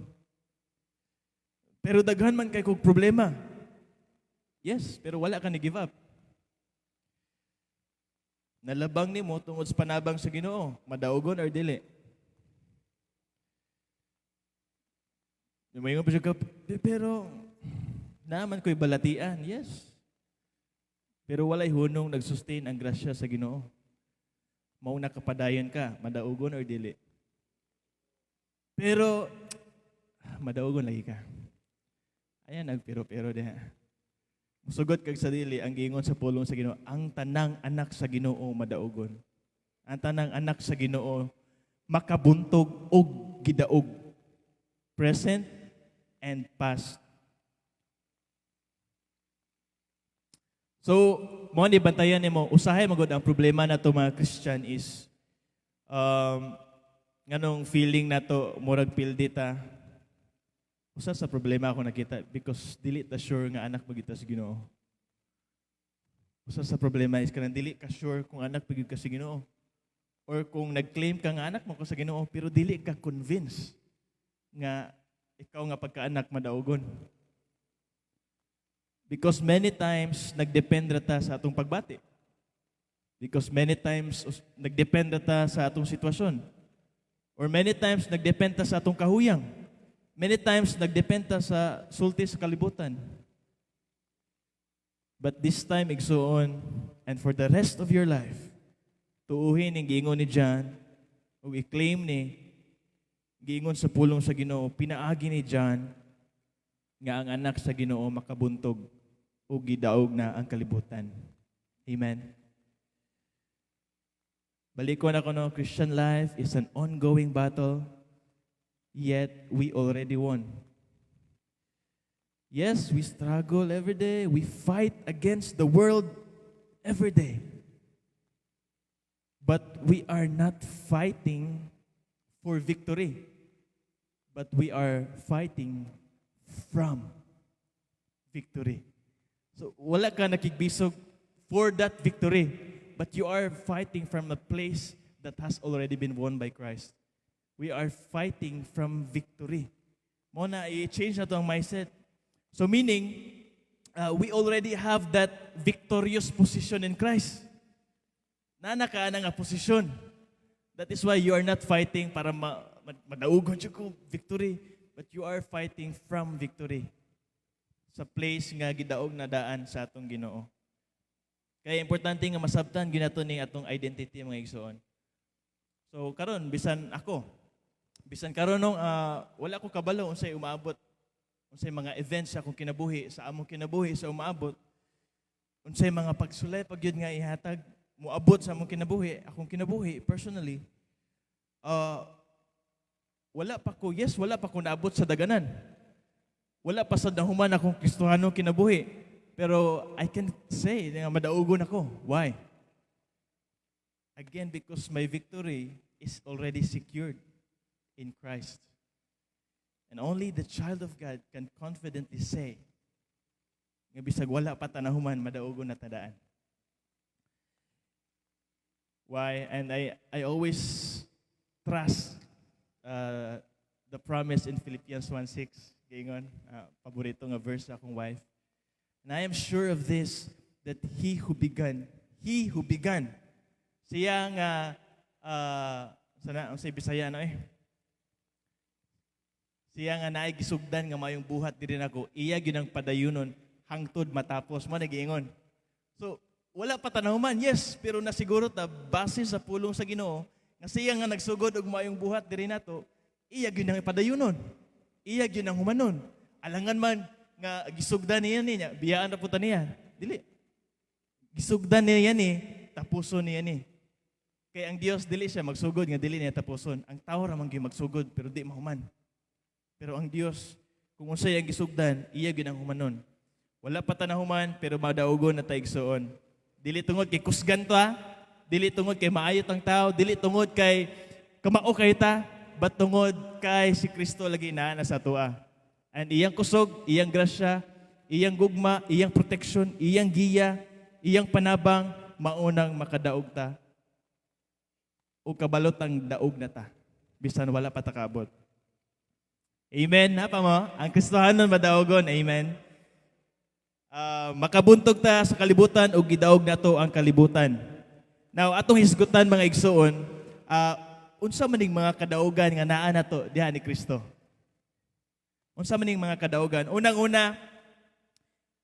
Pero daghan man kay kog problema. Yes, pero wala ka ni-give up. Nalabang nimo tungod sa panabang sa Ginoo, madaugon or dili? Lumayon pa siya ka, pero naman ko'y balatian. Yes. Pero walay hunong nagsustain ang grasya sa Ginoo. Mao nakapadayon ka, madaugon or dili? Pero madaugon lagi ka. Ayan, nagpiro-pero diha. Musugot kag sa dili ang giingon sa pulong sa Ginoo, ang tanang anak sa Ginoo madaugon. Ang tanang anak sa Ginoo makabuntog og gidaog. Present and past. So, mo ni bantayan nimo, usahay magud ang problema nato mga Christian is nganong feeling nato murag pildi ta. Usa sa problema ako nakita because dili ta sure nga anak magita sa Ginoo. Usa sa problema is kanang dili ka sure kung anak pagid ka sa Ginoo. Or kung nag-claim ka nga anak mo ko sa Ginoo pero dili ka convinced nga ikaw nga pagkaanak madaugon. Because many times nagdepende ta sa atong pagbati. Because many times nagdepende ta sa atong sitwasyon. Or many times nagdepende ta sa atong kahuyang. Many times, nagdependa sa sulti sa kalibutan. But this time, igsuon, and for the rest of your life, tuuhin ang giingon ni John, o i-claim ni, giingon sa pulong sa Ginoo, pinaagi ni John, nga ang anak sa Ginoo makabuntog, o gidaog na ang kalibutan. Amen. Balikon ako no, Christian life is an ongoing battle, yet we already won. Yes, we struggle every day. We fight against the world every day. But we are not fighting for victory. But we are fighting from victory. So wala ka nakigbisog for that victory. But you are fighting from a place that has already been won by Christ. We are fighting from victory. Muna, i-change na ito ang mindset. So meaning, we already have that victorious position in Christ. Nanakaan nga posisyon. That is why you are not fighting para madaugon ko victory, but you are fighting from victory. Sa place nga gidaog na daan sa atong Ginoo. Kaya importante nga masabtan ginato ning atong identity mga igsoon. So karon bisan karon nung wala ko kabalo unsay umaabot, unsay mga events sa akong kinabuhi, sa among kinabuhi sa umaabot, unsay mga pagsulay pagyud nga ihatag moabot sa among kinabuhi, akong kinabuhi personally. Wala pa ko naabot sa daganan. Wala pa sa nahuman akong Kristohano kinabuhi. Pero I can say nga madaugon ako. Why? Again, because my victory is already secured in Christ. And only the child of God can confidently say, nga bisag wala pa tanahuman, madaugon na tadaan. Why? And I always trust the promise in Philippians 1:6. Gingon, paborito nga verse sa akong wife. And I am sure of this, that He who began, siya nga, sana, ang say Bisaya, siya nga naigisugdan nga mayong buhat diri nako, iya gyud ang padayunon hangtod matapos mo nagiingon. So, wala pa tanahuman, yes, pero nasiguro ta base sa pulong sa Ginoo nga siya nga nagsugod og mayong buhat diri nato, iya gyud ang padayunon. Iya gyud ang humanon. Alangan man nga gisugdan niya, biyaan ra puta niya. Dili. Gisugdan niya ni, tapuson niya ni. Kaya ang Dios dili siya magsugod nga dili niya tapuson. Ang tao ra man gyud magsugod pero di mahuman. Pero ang Dios, kung unsay ang gisugdan, iya gyud ang humanon. Wala pa tanahuman pero madaugon na taigsoon. Dili tungod kay kusgan to ha. Dili tungod kay maayot ang tao, dili tungod kay kamao kay ta, but tungod kay si Kristo lagi na sa tua. And iyang kusog, iyang grasya, iyang gugma, iyang protection, iyang giya, iyang panabang, maunang makadaog ta. O kabalot ang daog na ta. Bisan wala pa takabot. Amen. Napa mo? Ang Kristohanon madaogon. Amen. Makabuntog ta sa kalibutan o gidaog na to ang kalibutan. Now, atong hisgutan mga igsoon, unsa maning mga kadaugan nga naa nato diha ni Kristo? Unsa maning mga kadaugan? Unang-una,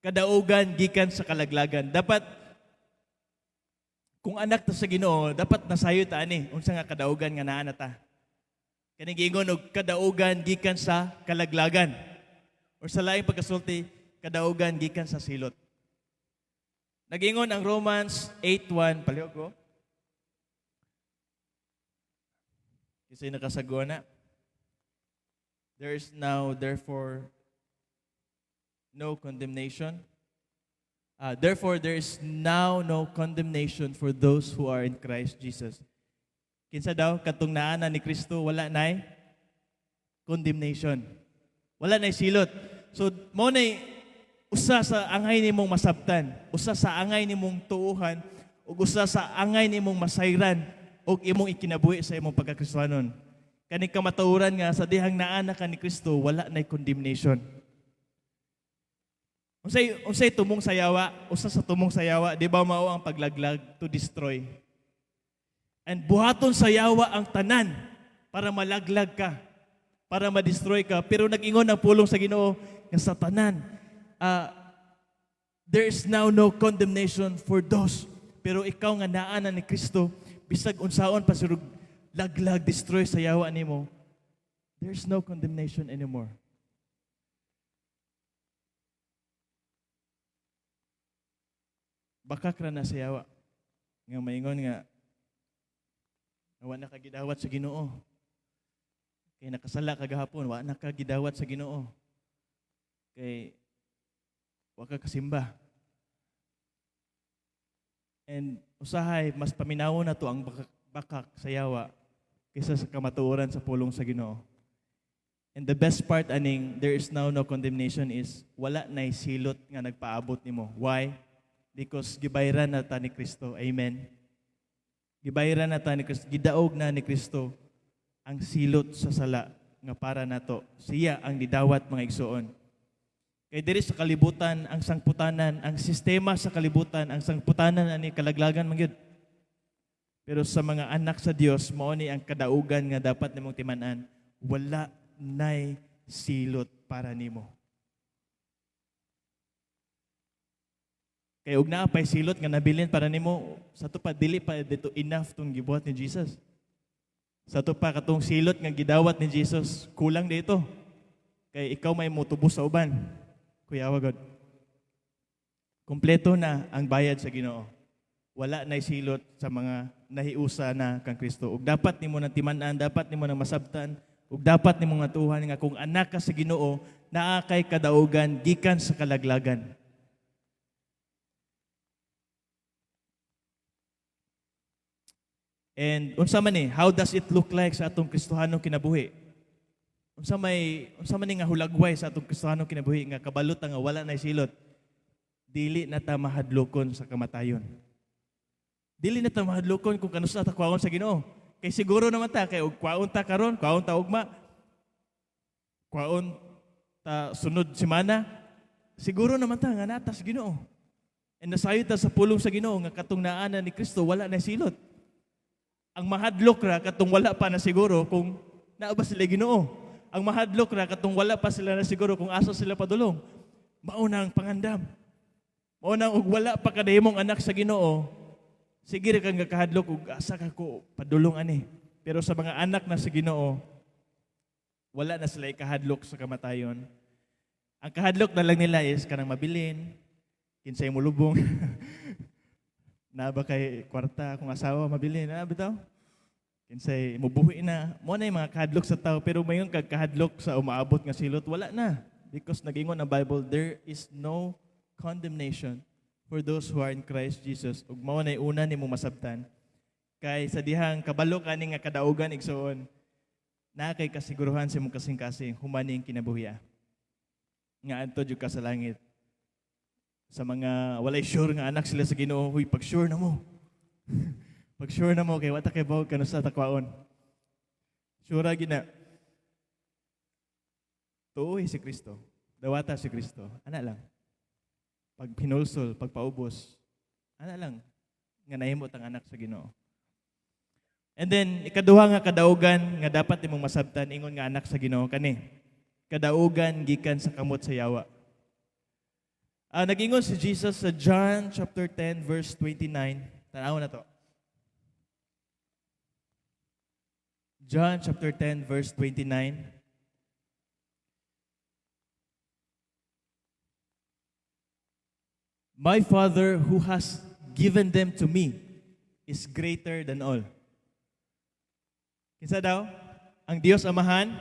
kadaugan gikan sa kalaglagan. Dapat kung anak ta sa Ginoo, dapat nasayo ta ani unsa nga kadaugan nga naa nata. Kani giingon og kadaugan gikan sa kalaglagan. Or sa laing pagkasulti, kadaugan gikan sa silot. Nagingon ang Romans 8:1, palihog ko. Kasi nakasagwa na. There is now, therefore, no condemnation. Therefore, there is now no condemnation for those who are in Christ Jesus. Kinsa daw, katong naanan ni Kristo, wala na'y condemnation. Wala na'y silot. So, mo na'y usa sa angay nimong masabtan, usa sa angay nimong tuuhan, ug usa sa angay nimong masayran, ug imong ikinabuhi sa imong pagkakristohanon. Kani kamatauran nga sa dihang naana ka ni Kristo, wala na'y condemnation. Unsay tumong sayawa, usa sa tumong sayawa, di ba mao ang paglaglag to destroy. And buhaton sayawa ang tanan para malaglag ka, para ma-destroy ka. Pero nag-ingon ang pulong sa Ginoo nga sa tanan, there is now no condemnation for those. Pero ikaw nga naana ni Kristo, bisag unsaon pa surug laglag, destroy sayawa nimo, there's no condemnation anymore. Bakak ra na sayawa nga maingon nga wa na kagidawat sa Ginoo. Kay nakasala kagahapon, wa na kagidawat sa Ginoo. Kay wa ka kasimba. And usahay mas paminawon na to ang bakak sayawa kaysa sa kamatuoran sa pulong sa Ginoo. And the best part aning there is now no condemnation is wala nay silot nga nagpaabot nimo. Why? Because gibayran na ta ni Kristo. Amen. Gibayran na ta ni Kristo. Gidaog na ni Kristo ang silot sa sala nga para nato. Siya ang didawat mga igsoon. Kay diri sa kalibutan, ang sangputanan, ang sistema sa kalibutan, ang sangputanan ani kalaglagan man gyud. Pero sa mga anak sa Dios, mao ni ang kadaugan nga dapat nimong timan-an. Wala nay silot para nimo. Kaya ug naa pay silot nga nabilin para nimo, sa to pa dili pa dito enough tong gibuhat ni Jesus. Sa to pa katong silot nga gidawat ni Jesus, kulang dito. Kay ikaw may motubos sa uban. Kuya wagod. Kompleto na ang bayad sa Ginoo. Wala nay silot sa mga nahiusa na kang Kristo. Ug dapat nimo nang timan-an, dapat nimo nang masabtan, ug dapat nimo nga tuhan nga kung anak ka sa Ginoo, naa kay kadaugan gikan sa kalaglagan. And unsa man ni, how does it look like sa atong Kristohanong kinabuhi? Unsa man ni nga hulagway sa atong Kristohanong kinabuhi nga kabalot nga wala na silot? Dili na ta mahadlokon sa kamatayon. Dili na ta mahadlokon kung kanusa ta kwaon sa Ginoo. Kay siguro naman ta kay og kwaon ta karon, kwaon ta ugma. Kwaon ta sunod semana, siguro naman ta nga natas Ginoo. And nasayo ta sa pulong sa Ginoo nga katong naanan ni Kristo wala na silot. Ang mahadlok ra katong wala pa na siguro kung naa ba sila Ginoo. Ang mahadlok ra katong wala pa sila na siguro kung asa sila padulong. Mao na ang pangandam. Mao na og wala pa kada imong anak sa Ginoo. Sige ra kang kahadlok ug asa ka ko padulong ani. Pero sa mga anak na sa Ginoo, wala na sila ikahadlok sa kamatayon. Ang kahadlok na lang nila is kanang mabilin, kinsay mo lubong. Na ba kay kwarta kung asawa mabilin, na bitaw? Kinsay mubuhi na. Mo na yung mga kahadlok sa tao, pero mayon kag kahadlok sa umaabot nga silot, wala na. Because nagingon ang Bible, there is no condemnation for those who are in Christ Jesus. Ug mao na una nimo masabtan. Kay sa dihang kabalo kani nga kadaugan igsoon, na kay kasiguruhan sa imong kasing-kasing humaning kinabuhiya. Nga adto jud ka sa langit. Sa mga walay sure nga anak sila sa Ginoo, huy pag sure na mo. Pag sure na mo kay wata kay bawog kanusa ta kwaon. Sure gina. Tuoy si Kristo. Dawata si Kristo. Ana lang. Pag pinulsol, pag paubos, ana lang nga nahimot ang anak sa Ginoo. And then ikaduha nga kadaugan nga dapat imong masabtan ingon nga anak sa Ginoo kani. Kadaugan gikan sa kamot sa yawa. Nag-ingon si Jesus sa John chapter 10 verse 29. Tanaw na to. John chapter 10 verse 29. My Father who has given them to me is greater than all. Kinsa daw? Ang Dios Amahan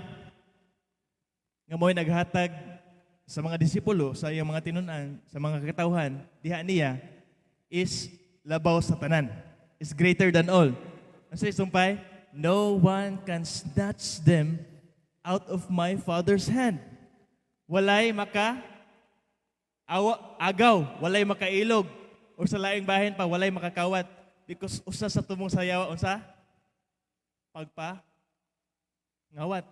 nga mo'y naghatag sa mga disipulo, sa iyang mga tinunan, sa mga katawhan, diha niya is labaw sa tanan. Is greater than all. Ang sa isumpay, no one can snatch them out of my Father's hand. Walay agaw, walay makailog, o sa laing bahin pa, walay makakawat. Because usa sa tumong sayawa, unsa? Ngawat.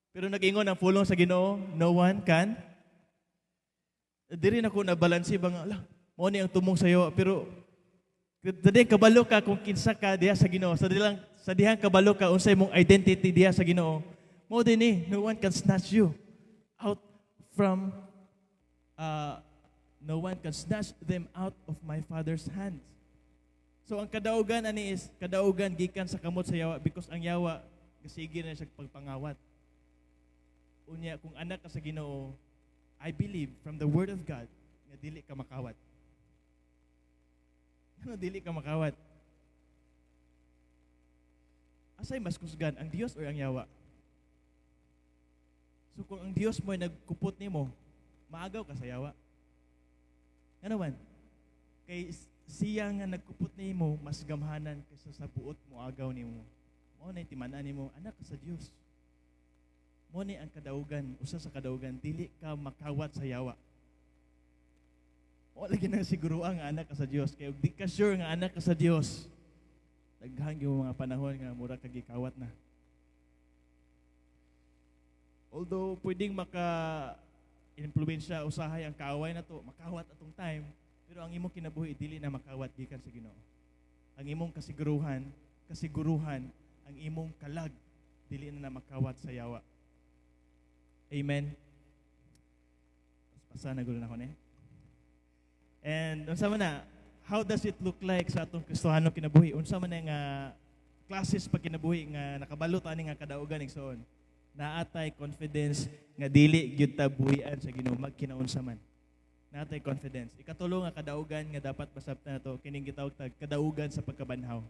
Pero nag-ingon ang pulong sa Ginoo, no one can. Di rin ako nabalansi bang, mo ni ang tumong sayawa, pero sa dihang kabalo ka kung kinsa ka diha sa Ginoo, sa dihang kabalo ka unsay mong identity diha sa Ginoo, mo din no one can snatch you out from no one can snatch them out of my Father's hands. So ang kadaugan ani is kadaugan gikan sa kamot sa yawa because ang yawa gasige na siya pagpangawat. Unya kung anak ka sa Ginoo, I believe from the word of God nga dili ka makawat. Ano dili ka makawat? Asay mas kusgan, ang Dios o ang yawa? So kung ang Dios mo ay nagkupot nimo, maagaw ka sa yawa. Ano man? Kay siya nga nagkupot nimo, mas gamhanan kaysa sa buot mo agaw nimo. Mao na timan-an nimo, anak ka sa Dios. Mo ni ang kadaugan, usa sa kadaugan, dili ka makawat sa yawa. O lagi na siguro ang anak ka sa Dios, kay di ka sure nga anak ka sa Dios. Daghang yung mga panahon nga mura kag gikawat na. Although pwedeng influensya usahay ang kaaway na to, makawat atong time, pero ang imong kinabuhi dili na makawat gikan sa Ginoo. Ang imong kasiguruhan, ang imong kalag dili na makawat sa yawa. Amen. Pasa na gulo na ko ni. And unsa man na, how does it look like sa atong Kristohanong kinabuhi? Unsa man nga classes pag kinabuhi nga nakabalo ani nga kadaugan igsoon. Naatay confidence nga dili gyud ta buhian sa Ginoo magkinaunsa man. Naatay confidence. Ikatulo nga kadaugan nga dapat basabtan nato kining gitawag tag kadaugan sa pagkabanhaw.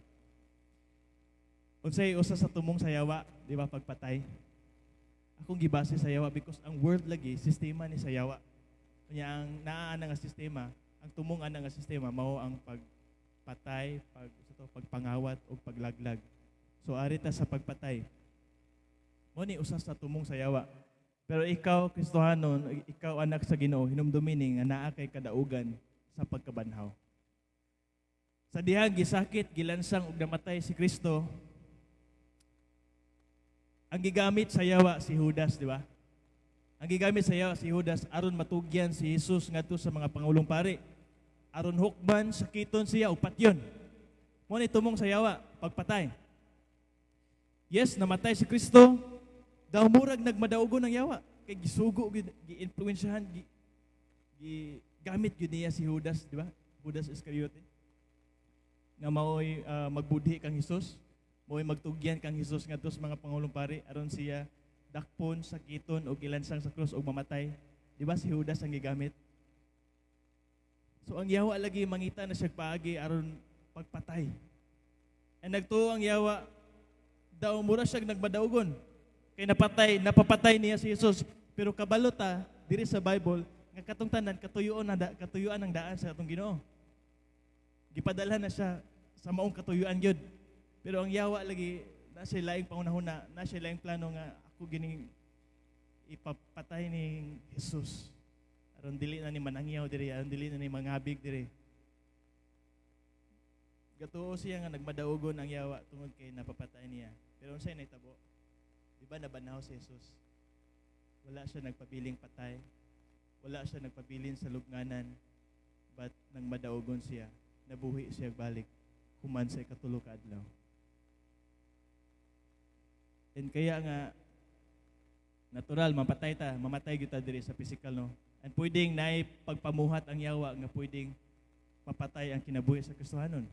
Unsay usa sa tumong sayawa, di ba pagpatay? Akong gibase sa yawa because ang world lagi sistema ni sa yawa. Unya ang naa nga sistema, ang tumong ana nga sistema mao ang pagpatay, pagpangawat o paglaglag. So ari ta sa pagpatay. Mo ni usas sa tumong sayawa. Pero ikaw Kristohanon, ikaw anak sa Ginoo, hinumdumi nga naa kay kadaugan sa pagkabanhaw. Sa dihang gisakit, gilansang ug namatay si Kristo, ang gigamit sa yawa si Judas, di ba? Ang gigamit sa yawa si Judas aron matugyan si Jesus ngadto sa mga pangulong pari. Aron hukman sakiton siya ug patyon. Mo ni tumong sa yawa, pagpatay. Yes, namatay si Kristo, daw murag nagmadaugon ng yawa kay gisugo gi-influensyahan gamit gyud niya si Judas, di ba? Judas Iscariote. Nga mao'y magbudhi kang Hesus, mao'y magtugyan kang Hesus ngadto sa mga pangulong pari aron siya dakpon, sakiton o ilansang sa krus o mamatay. Di ba si Judas ang gigamit? So ang yawa lagi mangita na siya paagi aron pagpatay. And nagtuo ang yawa daw mura siya nagmadaugon. Kay napapatay niya si Jesus. Pero kabalo ta diri sa Bible nga katong tanan katuyuan ang daan sa atong Ginoo. Gipadalhan na siya sa maong katuyuan gyud. Pero ang yawa lagi na siya laing pangunahuna, na siya laing plano nga ako gining ipapatay ni Jesus. Aron dili na ni manangyaw diri, aron dili na ni mangabig diri. Gatuo siya nga nagmadaugon ang yawa tungod kay napapatay niya. Pero unsay nahitabo? Di ba nabanhaw si Jesus? Wala siya nagpabiling patay. Wala siya nagpabilin sa lubnganan. But nang madaugon siya, nabuhi siya balik human sa ikatulo ka adlaw. And kaya nga natural mamatay gyud ta diri sa physical, no. And pwedeng naay pagpamuhat ang yawa nga pwedeng mapatay ang kinabuhi sa Kristohanon.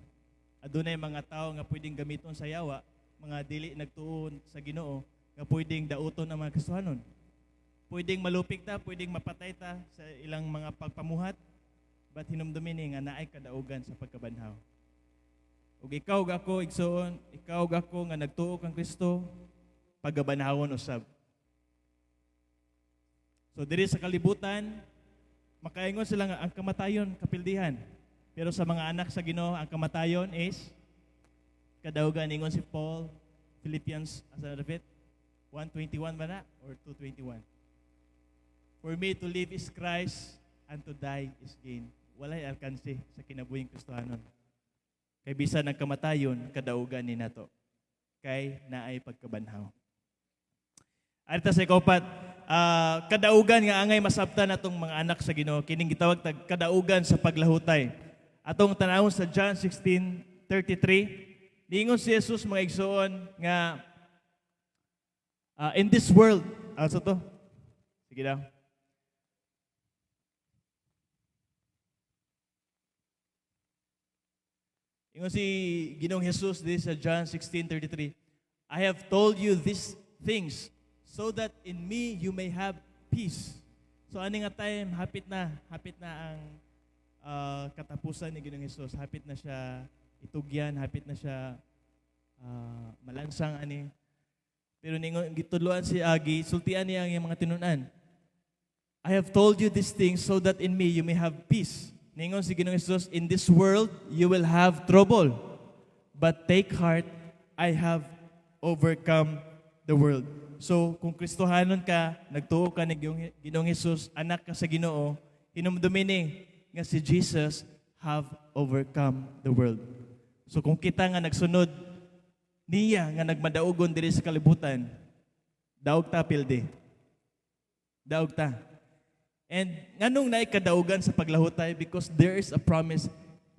Adunay mga tao nga pwedeng gamiton sa yawa, mga dili nagtuon sa Ginoo nga pwedeng dauton ang mga Kristohanon. Pwedeng malupig ta, pwedeng mapatay ta sa ilang mga pagpamuhat, but hinumdumi ni nga naay kadaugan sa pagkabanhaw. Ug ikaw gako igsoon, ikaw gako nga nagtuo kang Kristo, pagabanhawon usab. So diri sa kalibutan, makaingon sila nga ang kamatayon kapildihan. Pero sa mga anak sa Ginoo, ang kamatayon is kadaugan. Ingon si Paul, Philippians, asa repet? 1:21 ba na? Or 2:21? For me to live is Christ, and to die is gain. Walay alkanse sa kinabuhing Kristohanon. Kay bisan ng kamatayon, kadaugan ni nato. Kay naay pagkabanhaw. Arita sa ikopat, kadaugan nga angay masabtan atong mga anak sa Ginoo, kining gitawag tag kadaugan sa paglahutay. Atong tanawon sa John 16:33, niingon si Jesus mga igsoon nga in this world, also to? Sige daw. Ingon si Ginoong Jesus this sa John 16:33, I have told you these things so that in me you may have peace. So ani nga time hapit na ang katapusan ni Ginoong Jesus, hapit na siya itugyan, hapit na siya malansang ani. Pero ningon gitudloan si Agi, sultian niya ang mga tinunan. I have told you these things so that in me you may have peace. Ningon si Ginoong Jesus, in this world you will have trouble, but take heart, I have overcome the world. So kung Kristohanon ka, nagtuo ka ni Ginoong Jesus, anak ka sa Ginoo, hinumdumi ni nga si Jesus have overcome the world. So kung kita nga nagsunod niya nga nagmadaugon diri sa kalibutan, daog ta pildi. Daog ta. And nganong naay kadaugan sa paglahutay? Because there is a promise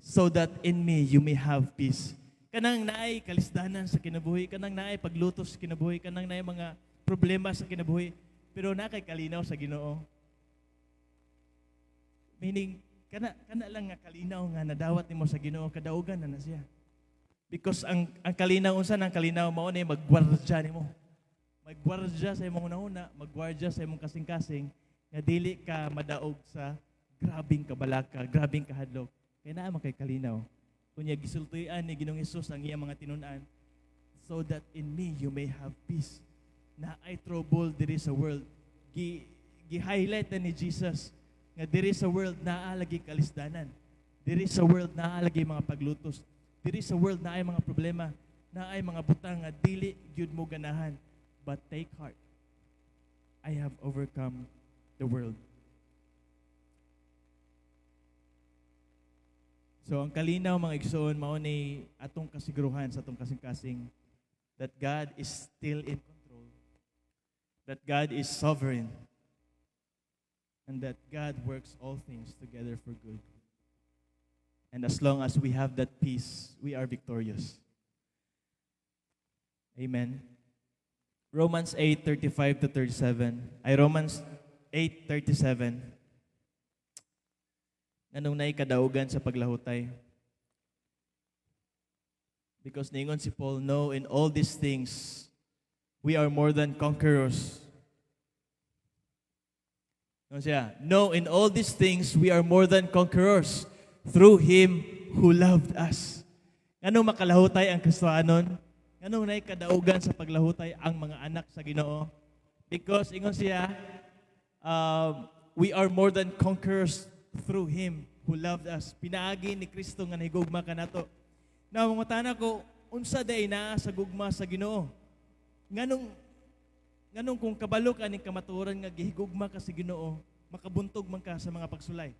so that in me you may have peace. Kanang naay kalisdanan sa kinabuhi, kanang naay paglutos sa kinabuhi, kanang naay mga problema sa kinabuhi, pero nakay kalinaw sa Ginoo. Meaning, kana lang nga kalinaw nga nadawat nimo sa Ginoo, kadaugan na siya. Because ang kalinaw unsa nang kalinaw mao ni magwardya nimo. Magwardya sa imong una-una, magwardya sa imong kasing-kasing nga dili ka madaog sa grabing kabalaka, grabing kahadlok. Kaya naa man kay kalinaw. Kunya gisultian ni Ginoong Hesus ang iyang mga tinunan, so that in me you may have peace. Na ay trouble diri sa world. Gi-highlight ni Jesus nga diri sa world naa lagi kalisdanan. Diri sa world naa lagi mga paglutos. Diri sa world naa ay mga problema, naa ay mga butang nga dili gyud mo ganahan. But take heart. I have overcome the world. So ang kalinaw mga igsoon mao ni atong kasiguruhan sa atong kasing-kasing that God is still in control. That God is sovereign. And that God works all things together for good. And as long as we have that peace, we are victorious. Amen. Romans 8:35 to 37. Romans 8:37. Anong naikadaugan sa paglahutay? Because ningon si Paul, no, in all these things, we are more than conquerors. No, siya, no, in all these things, we are more than conquerors through Him who loved us. Anong makalahutay ang Kristohanon? Anong naikadaugan sa paglahutay ang mga anak sa Ginoo? Because, ingon siya, we are more than conquerors through Him who loved us. Pinaagi ni Kristo nga nahigugma ka nato. Na mangutana ko, unsa day naa sa gugma sa Ginoo? Nganong kung kabalo ka ning kamatuoran nga gihigugma ka sa Ginoo, makabuntog man ka sa mga pagsulay.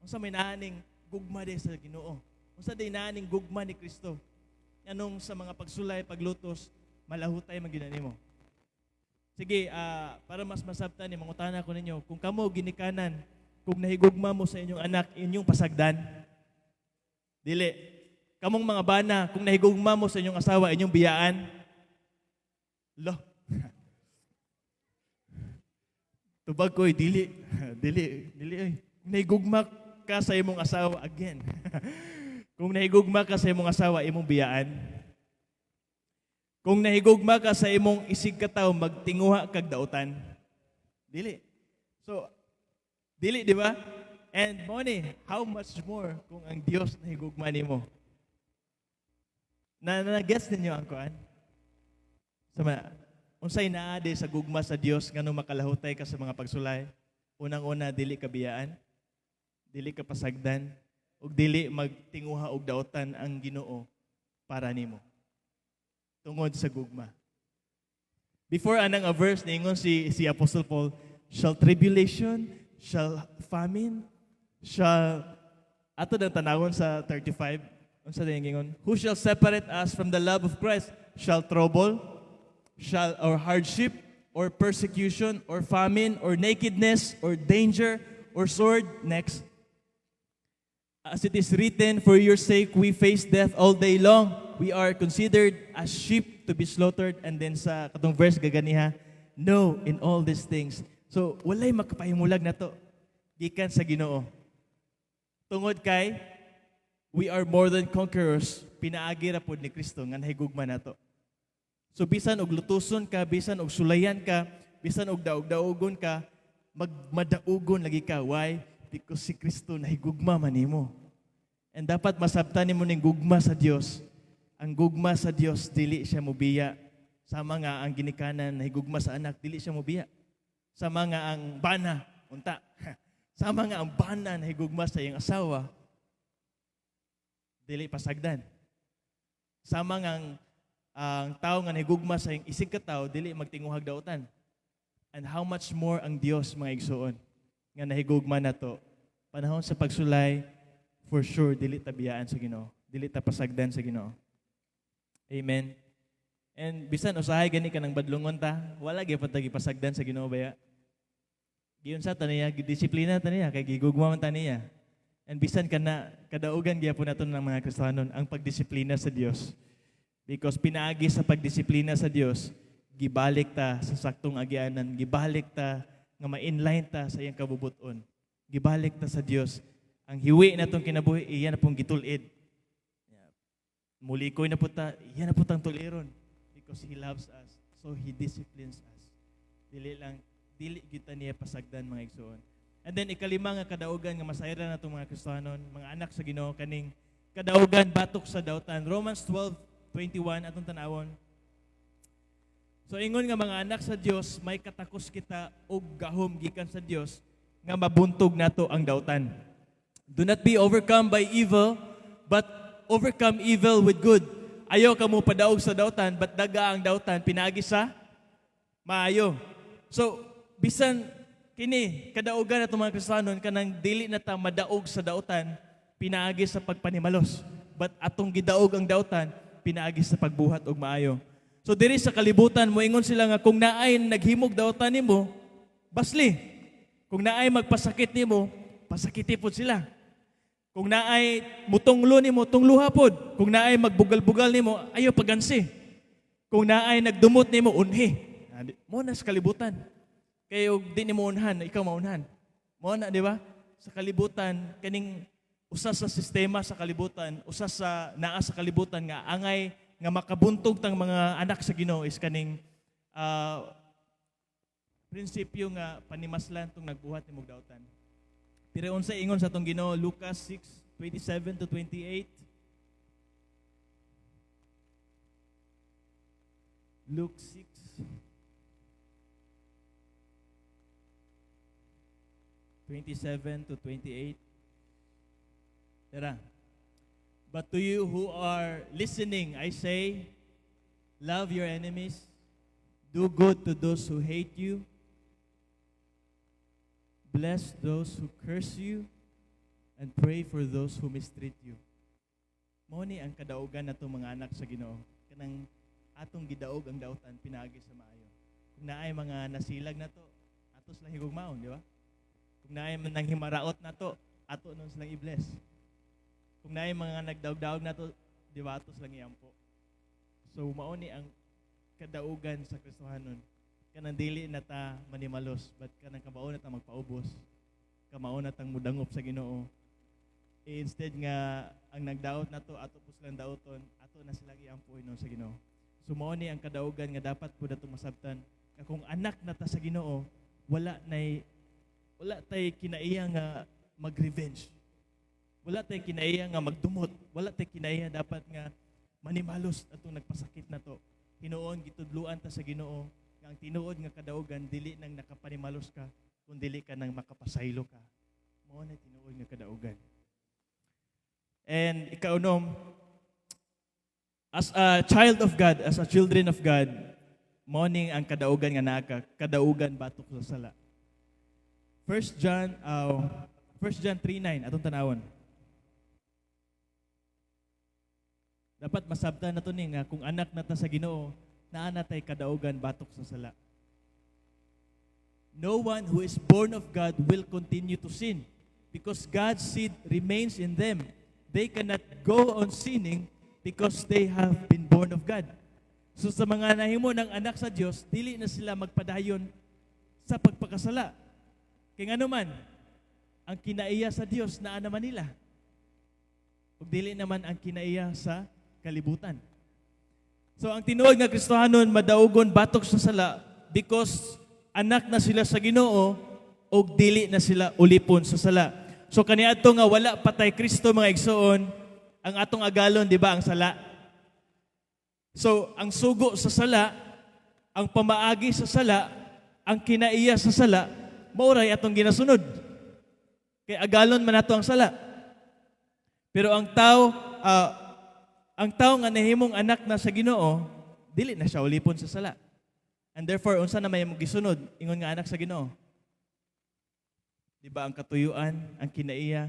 Unsa may naaning gugma day sa Ginoo? Unsa day naaning gugma ni Kristo? Anong sa mga pagsulay, paglutos, malahutay man gyud nimo. Sige, para mas masabtan ni mangutana ko ninyo, kung kamo ginikanan, kung nahigugma mo sa inyong anak, inyong pasagdan. Dili. Kamong mga bana, kung nahigugma mo sa inyong asawa, inyong biyaan. Lo. Tubag ko'y dili. Dili oy. Nahigugma ka sa imong asawa again. Kung nahigugma ka sa imong asawa, imong biyaan. Kung nahigugma ka sa imong isig kataw, magtinguha kag dautan. Dili. So, dili, di ba? And money, how much more kung ang Diyos nahigugma nimo? Na-guess ninyo ang kuan? Sama, unsay naa di sa gugma sa Dios nganong makalahutay ka sa mga pagsulay? Unang-una, dili ka biyaan, dili ka pasagdan, ug dili magtinguha og daotan ang Ginoo para nimo. Tungod sa gugma. Before anang a verse ningon si Apostle Paul, shall tribulation, shall famine, shall ato nang tanawon sa 35, unsa din gingon? Who shall separate us from the love of Christ? Shall trouble, shall or hardship, or persecution, or famine, or nakedness, or danger, or sword? Next. As it is written, for your sake we face death all day long. We are considered as sheep to be slaughtered. And then sa katong verse gaganiha, no, in all these things. So, walay makapahimulag na to. Gikan sa Ginoo. Tungod kay, we are more than conquerors. Pinaagi ra pod ni Kristo nga nahigugma nato. So, bisan og lutuson ka, bisan og sulayan ka, bisan og daog-daogon ka, magmadaugon lagi ka. Why? Because si Kristo nahigugma man nimo. And dapat masabtan nimo ning gugma sa Dios. Ang gugma sa Dios dili siya mobiya. Sama nga ang ginikanan nahigugma sa anak, dili siya mobiya. Sama nga ang bana, unta. Sama nga ang bana nahigugma sa iyang asawa, dili pasagdan. Sama nga ang tao nga nahigugma sa iyang isig kataw, dili magtinguhag daotan. And how much more ang Dios mga igsoon nga nahigugma nato. Panahon sa pagsulay, for sure dili ta biyaan sa Ginoo, dili ta pasagdan sa Ginoo. Amen. And bisan usahay gani ka ng badlungon ta, wala gyud pa tagi pasagdan sa Ginoo baya. Giyon sa taniya, disiplina taniya kay gigugma man taniya. And bisan kana kadaugan gyapon naton ng mga Kristiyanon ang pagdisiplina sa Dios. Because pinaagi sa pagdisiplina sa Dios, gibalik ta sa saktong agianan, gibalik ta nga ma-inline ta sa iyang kabubuton. Gibalik ta sa Dios. Ang hiwi natong kinabuhi, iyan na pong gitulid. Mulikoy na po ta, iyan na po tang tuliron. Because He loves us. So He disciplines us. Dili kita niya pasagdan mga igsoon. And then ikalima nga kadaugan nga masayran natong mga Kristiyanon, mga anak sa Ginoo kaning kadaugan batok sa dautan. Romans 12:21 atong tanawon. So ingon nga mga anak sa Dios, may katakos kita og gahom gikan sa Dios nga mabuntog nato ang dautan. Do not be overcome by evil, but overcome evil with good. Ayaw ka mo padaog sa dautan, but daga ang dautan, pinaagi sa maayo. So, bisan kini, kadaugan na itong mga Kristiyanon, kanang dili na ta madaog sa dautan, pinaagi sa pagpanimalos. But atong gidaog ang dautan, pinaagi sa pagbuhat og maayo. So, diri sa kalibutan, moingon sila nga, kung naay naghimog dautan nimo, basli. Kung naay magpasakit nimo, pasakiti po sila. Kung naay mutunglo nimo, tungluha pod. Kung naay magbugal-bugal nimo, ayo pagansi. Kung naay nagdumot nimo, unhi. Mo na sa kalibutan. Kayo di nimo unhan, ikaw maunhan. Mo na, di ba? Sa kalibutan, kaning usa sa sistema sa kalibutan, usa sa naa sa kalibutan nga angay nga makabuntog tang mga anak sa Ginoo is kaning prinsipyo nga panimaslan tong nagbuhat nimong dautan. Pero unsa ingon sa tong Ginoo, Lucas 6:27 to 28. Luke 6:27 to 28. Tara. But to you who are listening, I say, love your enemies, do good to those who hate you, bless those who curse you, and pray for those who mistreat you. Mao ni ang kadaugan nato mga anak sa Ginoo. Kanang atong gidaog ang dautan pinaagi sa maayo. Kung naay mga nasilag nato, atos lang higugmaon, di ba? Kung naay man nang himaraot nato, ato nun silang i-bless. Kung naay mga nagdaog-daog nato, di ba atos lang iampo. So mao ni ang kadaugan sa Kristohanon. Kanang dili na ta manimalos, but kanang kamao na ta magpaubos. Kamao na tang mudangop sa Ginoo. Instead nga ang nagdaot nato ato pus lang daoton, ato na sila iampuon sa Ginoo. So mao ni ang kadaugan nga dapat pud ato masabtan nga kung anak na ta sa Ginoo, wala tay kinaiya nga mag-revenge. Wala tay kinaiya nga magdumot. Wala tay kinaiya dapat nga manimalos atong nagpasakit nato. Hinuon gitudluan ta sa Ginoo nga ang tinuod nga kadaugan dili nang nakapanimalos ka, kun dili ka nang makapasaylo ka. Mao na tinuod nga kadaugan. And ikaunom, as a child of God, as a children of God, mao ning ang kadaugan nga naa ka, kadaugan batok sa sala. 1 John 3:9 atong tanawon. Dapat masabtan nato ni nga kung anak nata sa Ginoo, naa natay kadaugan batok sa sala. No one who is born of God will continue to sin because God's seed remains in them. They cannot go on sinning because they have been born of God. So sa mga nahimo ng anak sa Dios, dili na sila magpadayon sa pagpakasala. Kay ngano man ang kinaiya sa Dios naa naman nila. Ug dili naman ang kinaiya sa kalibutan. So ang tinuod nga Kristohanon madaugon batok sa sala because anak na sila sa Ginoo ug dili na sila ulipon sa sala. So kaniadto nga wala patay Kristo mga igsoon, ang atong agalon di ba ang sala. So ang sugo sa sala, ang pamaagi sa sala, ang kinaiya sa sala, mauray atong ginasunod. Kay agalon man nato ang sala. Pero ang tao nga nahimong anak na sa Ginoo, dili na siya ulipon sa sala. And therefore, unsa na may gisunod, ingon nga anak sa Ginoo. Di ba ang katuyuan, ang kinaiya,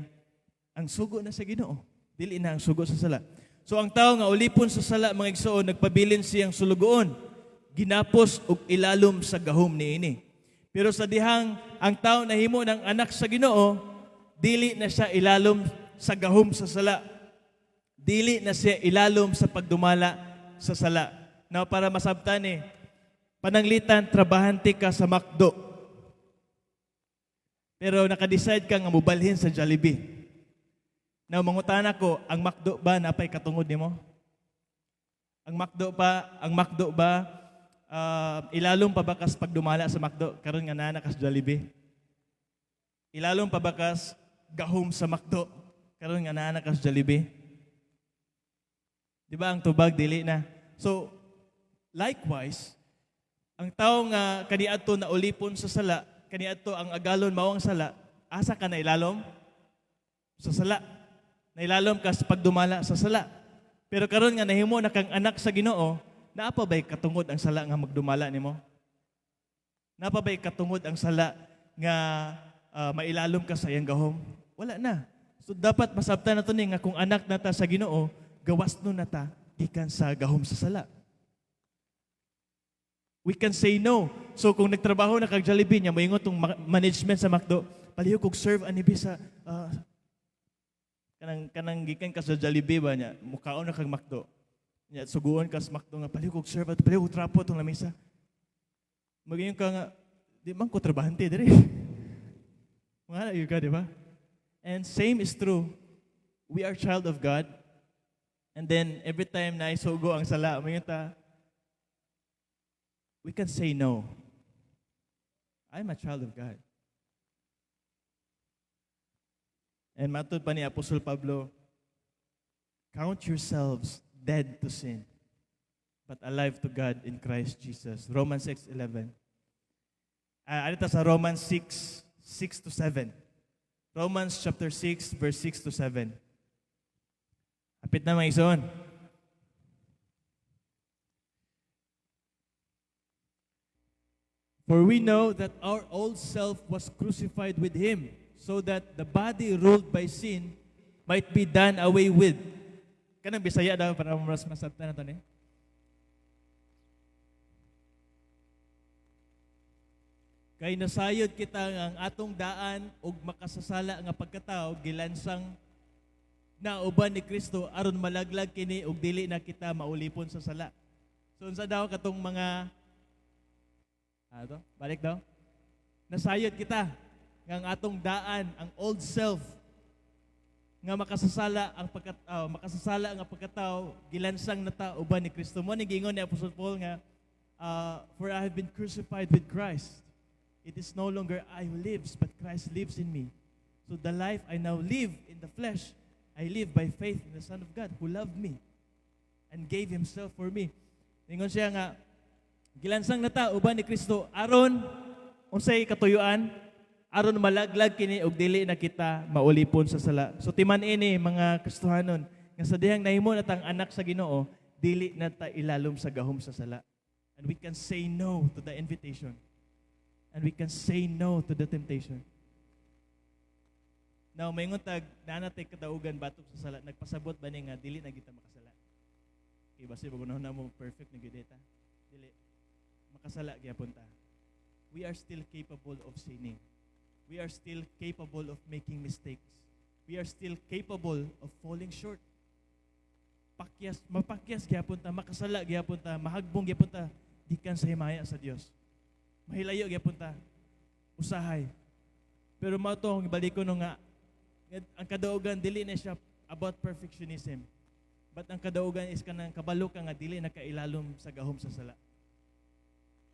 ang sugo na sa Ginoo, dili na ang sugo sa sala. So ang tao nga ulipon sa sala, mga igsoon, nagpabilin siyang sulugoon, ginapos ug ilalom sa gahom niini. Pero sa dihang ang tao nahimo ng anak sa Ginoo, dili na siya ilalom sa gahom sa sala. Dili na siya ilalom sa pagdumala sa sala. Now, para masabtan pananglitan, trabahante ka sa McDo. Pero nakadecide ka nga mubalhin sa Jollibee. Now, mangutana ko, ang McDo ba napay katungod nimo? Ang McDo ba ilalom pa bakas pagdumala sa McDo karon nga naa ka sa Jollibee? Ilalom pa bakas gahom sa McDo karon nga naa ka sa Jollibee? Di ba ang tubag dili na? So, likewise, ang tao nga kaniadto na ulipon sa sala, kaniadto ang agalon mao ang sala, asa ka na ilalom? sa sala. Nailalom ka sa pagdumala sa sala. Pero karon nga nahimo na kang anak sa Ginoo, naa pa ba'y katungod ang sala nga magdumala nimo? Naa pa ba'y katungod ang sala nga mailalom ka sa iyang gahom? Wala na. So dapat masabtan nato ni nga kung anak nata sa Ginoo, gawas no nata gikan sa gahom sa sala. We can say no. So kung nagtrabaho na kag Jollibee niya, moingon tong management sa McDo, palihog kog serve ani bisa kanang gikan ka sa Jollibee ba niya, mukaon na kag McDo. Nya suguon ka sa McDo nga palihog kog serve at palihog kog trapo tong lamesa. Magayon ka nga, di man ko trabahante diri. Wala yun ka, di ba? And same is true. We are child of God. And then every time na isugo ang sala, magayon ta, we can say no. I'm a child of God. And matod pa ni Apostol Pablo, count yourselves dead to sin, but alive to God in Christ Jesus. Romans 6:11. Alita sa Romans 6:6-7. Romans chapter 6, verse 6-7. Apit na mga ison. For we know that our old self was crucified with Him, so that the body ruled by sin might be done away with. Kanang Bisaya daw para mas masabtan nato ni. Kay nasayod kita ang atong daan ug makasasala nga pagkatao gilansang na uban ni Kristo aron malaglag kini ug dili na kita maulipon sa sala. So unsa daw katong mga balik daw. Nasayod kita nga ang atong daan, ang old self nga makasasala ang pagkatao gilansang nata uban ni Kristo. Mo ni gingon ni Apostol Paul nga for I have been crucified with Christ. It is no longer I who lives, but Christ lives in me. So the life I now live in the flesh, I live by faith in the Son of God who loved me and gave Himself for me. Ningon siya nga, gilansang nata uban ni Kristo aron unsay katuyuan, aron malaglag kini og dili na kita maulipon sa sala. So timan ini mga Kristohanon nga sa dihang nahimo natang anak sa Ginoo, dili na ta ilalom sa gahom sa sala. And we can say no to the invitation. And we can say no to the temptation. Now, may nguntag, nanatay kadaugan batok sa sala, nagpasabot ba nga, dili na kita makasala. Okay, basi, bagunahon na mo perfect na gudeta. Dili. Makasala, gyapon ta. We are still capable of sinning. We are still capable of making mistakes. We are still capable of falling short. Mapakyas gyapon ta, makasala gyapon ta, mahagbong gyapon ta, gikan sa himaya sa Dios. Mahilayo gyapon ta. Usahay. Pero mao to ang ibalik ko no nga ang kadaugan dili na siya about perfectionism. But ang kadaugan is kanang kabalo ka nga dili na kailalom sa gahom sa sala.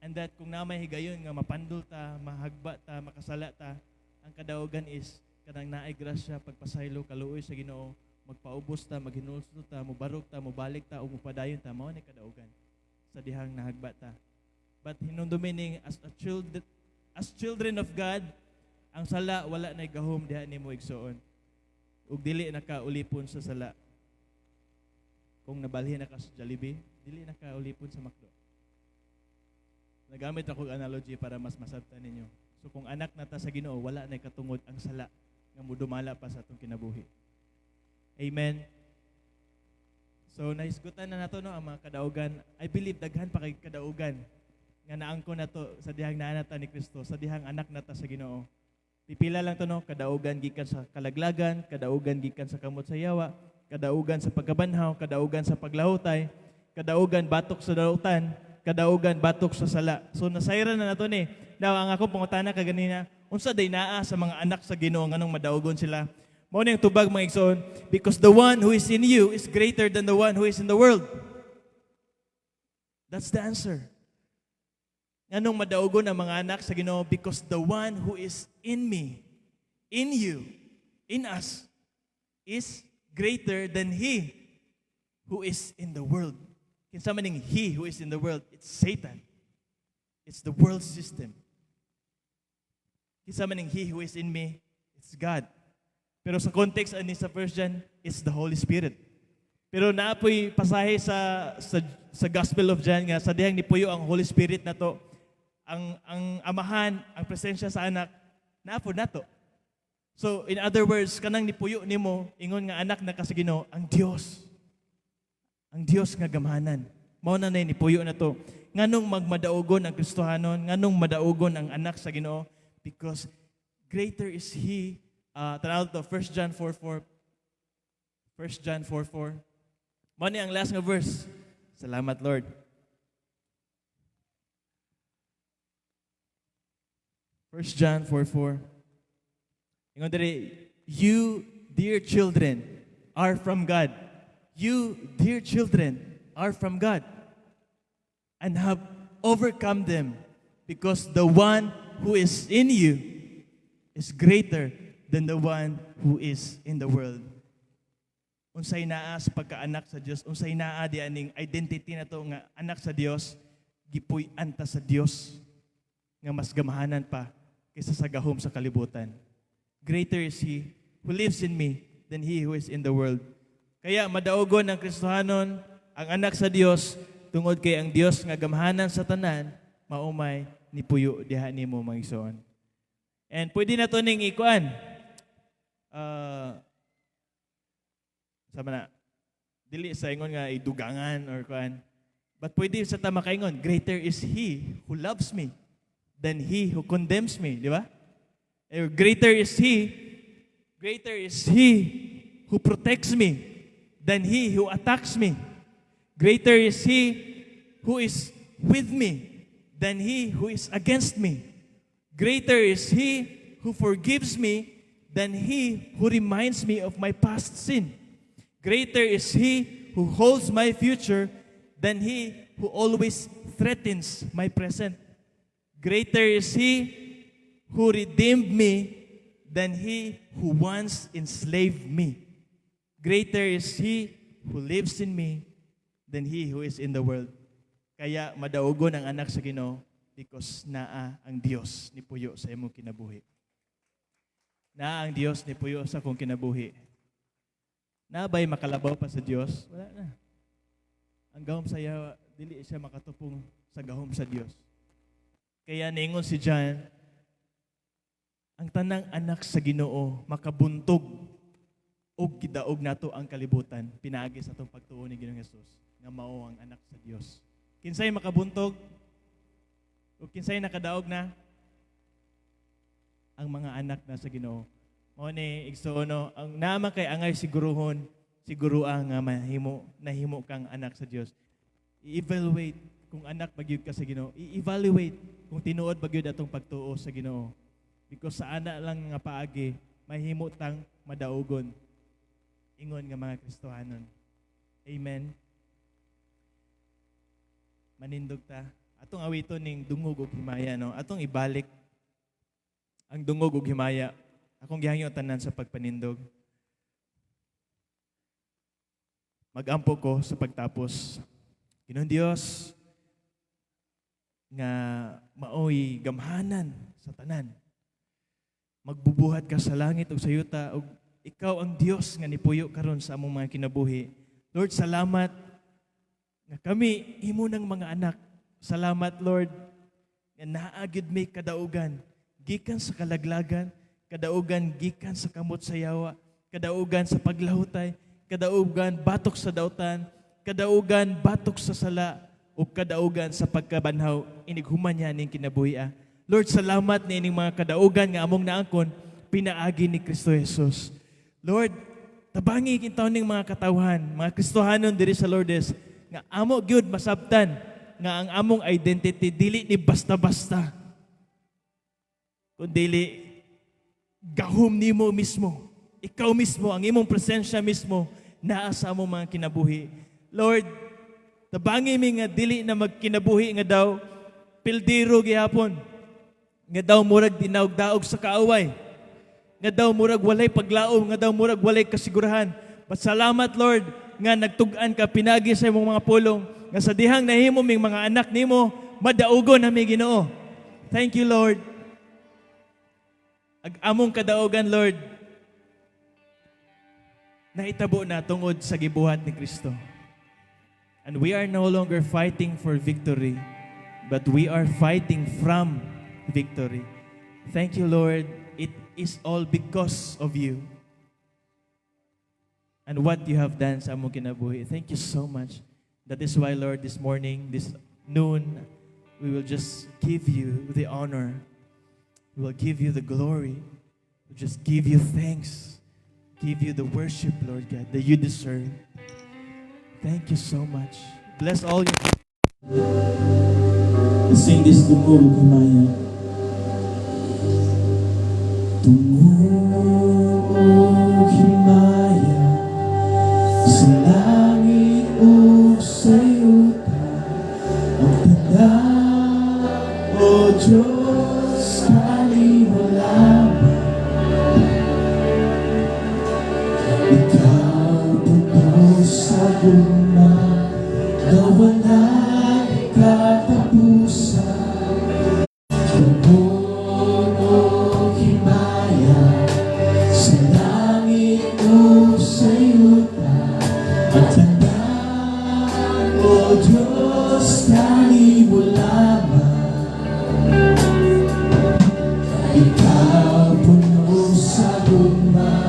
And that kung namay higayon nga mapandol ta, mahagba ta, makasala ta, ang kadaugan is kanang naay grasya pagpasaylo kaluoy sa Ginoo, magpaubos ta, maghinulsol ta, mubarog ta, mubalik ta ug mupadayon ta, mao ni kadaugan sa dihang nahagba ta. But hinumdumin as children of God, ang sala wala na gahom diha nimo igsuon. Ug dili na ka ulipon sa sala. Kung nabalhin na ka sa Jollibee, dili na ka ulipon sa McDo. Nagamit ako analogy para mas masabtan ninyo. So kung anak nata sa Ginoo, wala na katungod ang sala nga mudumala pa sa atong kinabuhi. Amen. So nahisgutan na nato no ang mga kadaugan. I believe daghan pa kay kadaugan nga naangko nato sa dihang naa nata ni Kristo, sa dihang anak nata sa Ginoo. Pipila lang to no, kadaugan gikan sa kalaglagan, kadaugan gikan sa kamot sa yawa, kadaugan sa pagkabanhaw, kadaugan sa paglahutay, kadaugan batok sa dautan, kadaugan batok sa sala. So nasayran na nato ni. Daw ang ako pangutana kaganina, unsa day naa sa mga anak sa Ginoo nganong madaugon sila? Mao ning tubag mga igsoon, because the one who is in you is greater than the one who is in the world. That's the answer. Anong madaugon ang mga anak sa Ginoo? Because the one who is in me, in you, in us, is greater than he who is in the world. Kinsa man ning he who is in the world? It's Satan. It's the world system. Kinsa man ning he who is in me? It's God. Pero sa context ani sa First John is the Holy Spirit. Pero naapoy pasahe sa Gospel of John nga sa dihang nipuyo ang Holy Spirit nato, ang amahan, ang presensya sa anak naapod nato. So in other words, kanang nipuyo nimo ingon nga anak na sa Ginoo ang Dios. Ang Dios nga gamhanan. Mao na nay nipuyo na to. Nganong magmadaugon ang Kristohanon, nganong madaugon ang anak sa Ginoo? Because greater is He. Tanaw to 1 John 4:4. 1 John 4:4. Mao ni ang last nga verse. Salamat Lord. First John 4:4. Ingon diri, you dear children are from God. You dear children are from God and have overcome them because the one who is in you is greater than the one who is in the world. Unsay naa sa pagkaanak sa Dios, unsay naa di aning identity na to nga anak sa Dios, gipuy-an ta sa Dios nga mas gamahanan pa kaysa sa gahom sa kalibutan. Greater is He who lives in me than he who is in the world. Kaya madaugon ang Kristohanon, ang anak sa Dios, tungod kay ang Dios nga gamahanan sa tanan, maumay ni puyo diha nimo mga igsoon. And pwede na to ning ikuan. Sama na. Dili sa ingon nga idugangan or kuan. But pwede sa tama kaingon, greater is He who loves me than he who condemns me, di ba? Greater is He who protects me than he who attacks me. Greater is He who is with me than he who is against me. Greater is He who forgives me than he who reminds me of my past sin. Greater is He who holds my future than he who always threatens my present. Greater is He who redeemed me than he who once enslaved me. Greater is He who lives in me than he who is in the world. Kaya madaugon ang anak sa Ginoo because naa ang Dios ni puyo sa imong kinabuhi. Naa ang Dios ni puyo sa akong kinabuhi. Na ba'y makalabaw pa sa Dios? Wala na. Ang gahom sa iya, dili siya makatupong sa gahom sa Dios. Kaya ningon si John, ang tanang anak sa Ginoo makabuntog o gidaog nato ang kalibutan pinaagi sa atong pagtuo ni Ginoong Hesus nga mao ang anak sa Dios. Kinsay makabuntog o kinsay nakadaog na ang mga anak na sa Ginoo. Mao ni igsuono ang nama kay angay siguruhon sigurua nga nahimo kang anak sa Dios. I-evaluate kung anak bagyud ka sa Ginoo. I-evaluate kung tinuod bagyud atong pagtuo sa Ginoo. Because sa ana lang nga paagi mahimo tang madaugon. Ingon nga mga Kristohanon. Amen. Manindog ta. Atong awiton ning dungog ug himaya, no. Atong ibalik ang dungog ug himaya. Akong gihangyo tanan sa pagpanindog. Magampo ko sa pagtapos. Ginoong Dios nga maoy gamhanan sa tanan. Magbubuhat ka sa langit ug sa yuta ug ikaw ang Dios nga nipuyo karon sa among mga kinabuhi. Lord, salamat nga kami imo ng mga anak. Salamat Lord nga naa gyud mi kadaugan gikan sa kalaglagan, kadaugan gikan sa kamot sa yawa, kadaugan sa paglahutay, kadaugan batok sa dautan, kadaugan batok sa sala ug kadaugan sa pagkabanhaw inig human niya ning kinabuhi. Lord, salamat na ining mga kadaugan nga among naangkon, pinaagi ni Kristo Jesus. Lord, tabangi kintaw ning mga katawhan, mga Kristohanon diri sa Lourdes, nga amo gyud masabtan, nga ang among identity, dili ni basta-basta, kundi gahom nimo mismo. Ikaw mismo, ang imong presensya mismo, naa sa among mga kinabuhi. Lord, tabangi mi nga dili na magkinabuhi nga daw, pildiro gihapon, nga daw murag dinaog-daog sa kaaway, nga daw murag walay paglaom, nga daw murag walay kasigurahan. Salamat Lord nga nagtug-an ka pinagi sa imong mga pulong, nga sa dihang nahimo ming mga anak nimo madaugon nami Ginoo. Thank you Lord. Ag among kadaugan Lord, nahitabo na tungod sa gibuhat ni Kristo. And we are no longer fighting for victory, but we are fighting from victory. Thank you, Lord. It is all because of you and what you have done sa among kinabuhi. Thank you so much. That is why, Lord, this morning, this noon, we will just give you the honor. We will give you the glory. We'll just give you thanks. Give you the worship, Lord God, that you deserve. Thank you so much. Bless all your... Let's sing this Tumuog Himaya. Tumuog Himaya sa langit o sa yuta, ang tanda, O Diyos, kaliwala. Ikaw puno sa guna na walang katapusan. Tumuog Himaya sa langit o sa yuta, at tandaan, O Diyos, kaliwala. Ikaw puno sa guna.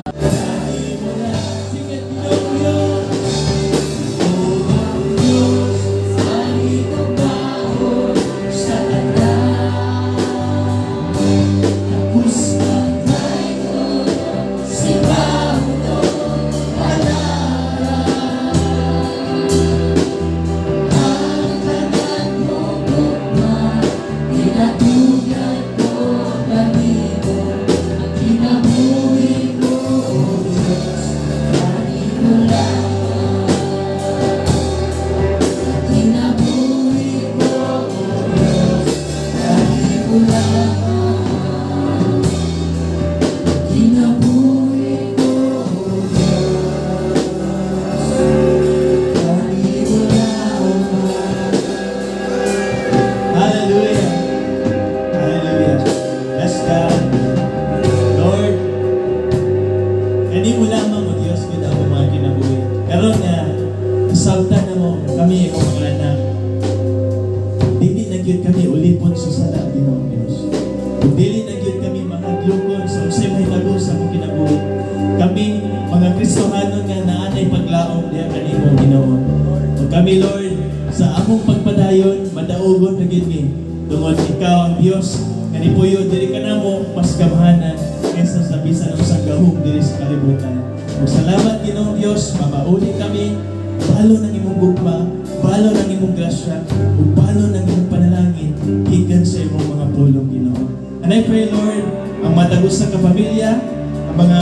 Kami, Lord, sa among pagpadayon, madaugon na gid mi. Tungod ikaw ang Dios, kanipuyo diri ka namo mas gamahanan kaysa sa bisan usang gahom diri sa kalibutan. Ug salamat Ginoong Dios, mabauli kami, balo ng imong gugma, balo ng imong grasya, ug balo ng imong panalangin gikan sa imong mga pulong, Ginoo. And I pray, Lord, ang matagos sa kapamilya, ang mga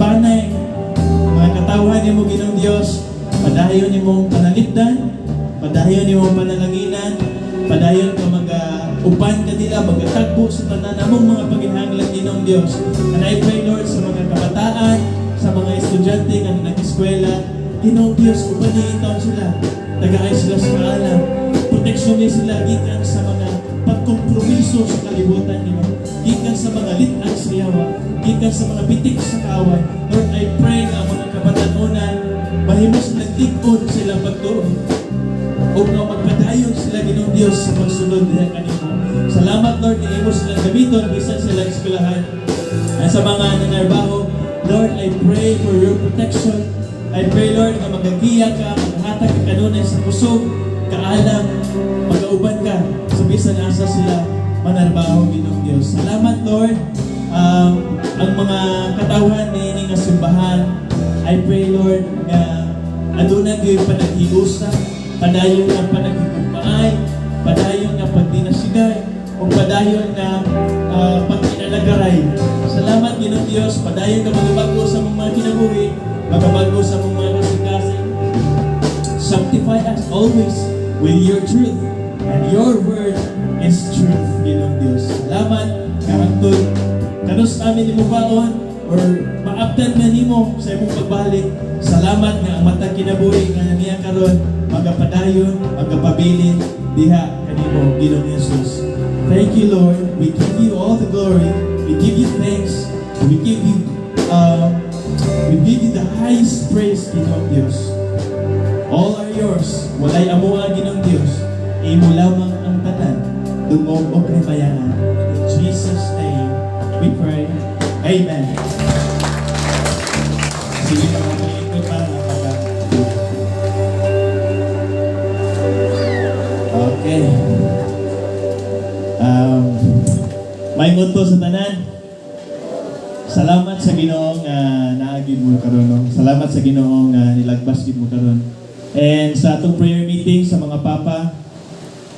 banay, mga katawhan nimo Ginoong Dios, padayon nimong panalipdan, padayon nimong panalanginan, padayon ka mag-upan ka nila, mag-atagbo sa tanan namong mga paginhanglan Ginoong Dios. And I pray, Lord, sa mga kabataan, sa mga estudyante nga nag-eskwela, Ginoong Dios, upaniitaw sila, tagaay sila sa alam, proteksyon sila gikan sa mga pagkompromiso sa kalibutan nila, gikan sa mga litang sa yawa, gikan sa mga bitik sa kaaway. Lord, I pray nga mga kabatanunan, mahimos nagtikod sila pagtuon o nga magpadayon sila Ginoong Dios sa pagsunod nila kanimo. Salamat, Lord, na imos silang gamiton bisan sila eskwelahan. At sa mga nanarbaho, Lord, I pray for your protection. I pray, Lord, na magagiya ka, maghatag ka kanunay sa kusog, kaalam, mag-auban ka sa bisan asa sila manarbaho Ginoong Dios. Salamat, Lord. Ang mga katawhan ni nga simbahan, I pray, Lord, na aduna kayo panaghiusa, padayon nga panaghigugmaay, padayon nga pagdinasigay, o padayon nga pagkinalagaray. Salamat, Ginoong Diyos, padayon ka magabago sa mga kinabuhi, magabago sa mga kasing-kasing. Sanctify us always with your truth, and your word is truth, Ginoong Diyos. Salamat, karantod, kanus amin ni mo baon, or maaptan nga nimo sa imong pagbalik. Salamat nga ang matag kinabuhi nga niya karon magapadayon, magapabilin diha kanimo Ginoong Jesus. Thank you, Lord. We give you all the glory. We give you thanks. We give you We give you the highest praise, Ginoong Diyos. All are yours. Walay amuha, Ginoong Diyos. Imo lamang ang tanan. Dungog o krimayaan. In Jesus' name, we pray. Amen. Sige na mga ikot pa. Okay. May motto sa tanan. Salamat sa Ginoong naagid mo karon. No? Salamat sa Ginoong nilagbas gid mo karon. And sa atong prayer meeting sa mga papa,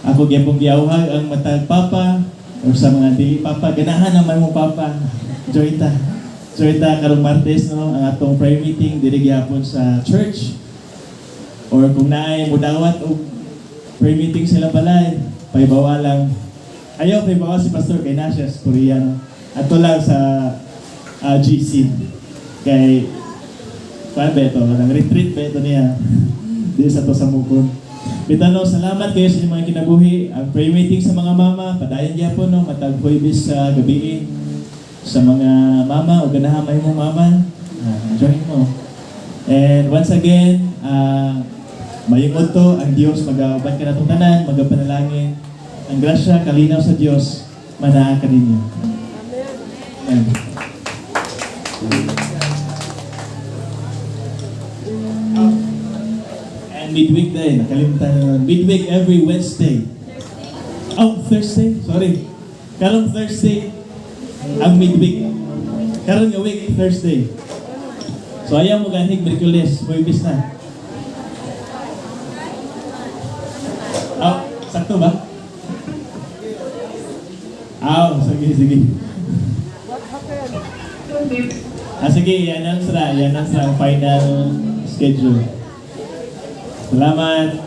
ako gyapon giawhag ang matag papa o sa mga dili papa, ganahan naman mo papa. Joyta karong Martes no ang atong prayer meeting diri gyapon sa church. Or kung naay mudawat og prayer meeting sila balay, paibawa lang. Ayaw paibawa si Pastor kay Nasias Korean. Ato lang sa GC. Kay paano ba ito? Nang retreat ba ito niya? Di sa to sa mukon. Bitano, salamat kayo sa mga kinabuhi. Ang prayer meeting sa mga mama, padayon gyapon no, matag Huwebes sa gabi. Sa mga mama o ganahamay mo mama, join mo. And once again, mayungod to ang Dios magaban ka natong tanan, magapanalangin. Ang grasya kalinaw sa Dios manaa ka ninyo. Amen. And midweek din, nakalimutan nyo. Midweek every Wednesday. Oh, Thursday? Sorry. Karong Thursday, ang midweek. Karong nga week, Thursday. So ayaw mo ganig, Merkules, Huwebes na. Oh, sakto ba? Sige. Sige, yan ang final schedule. Salamat.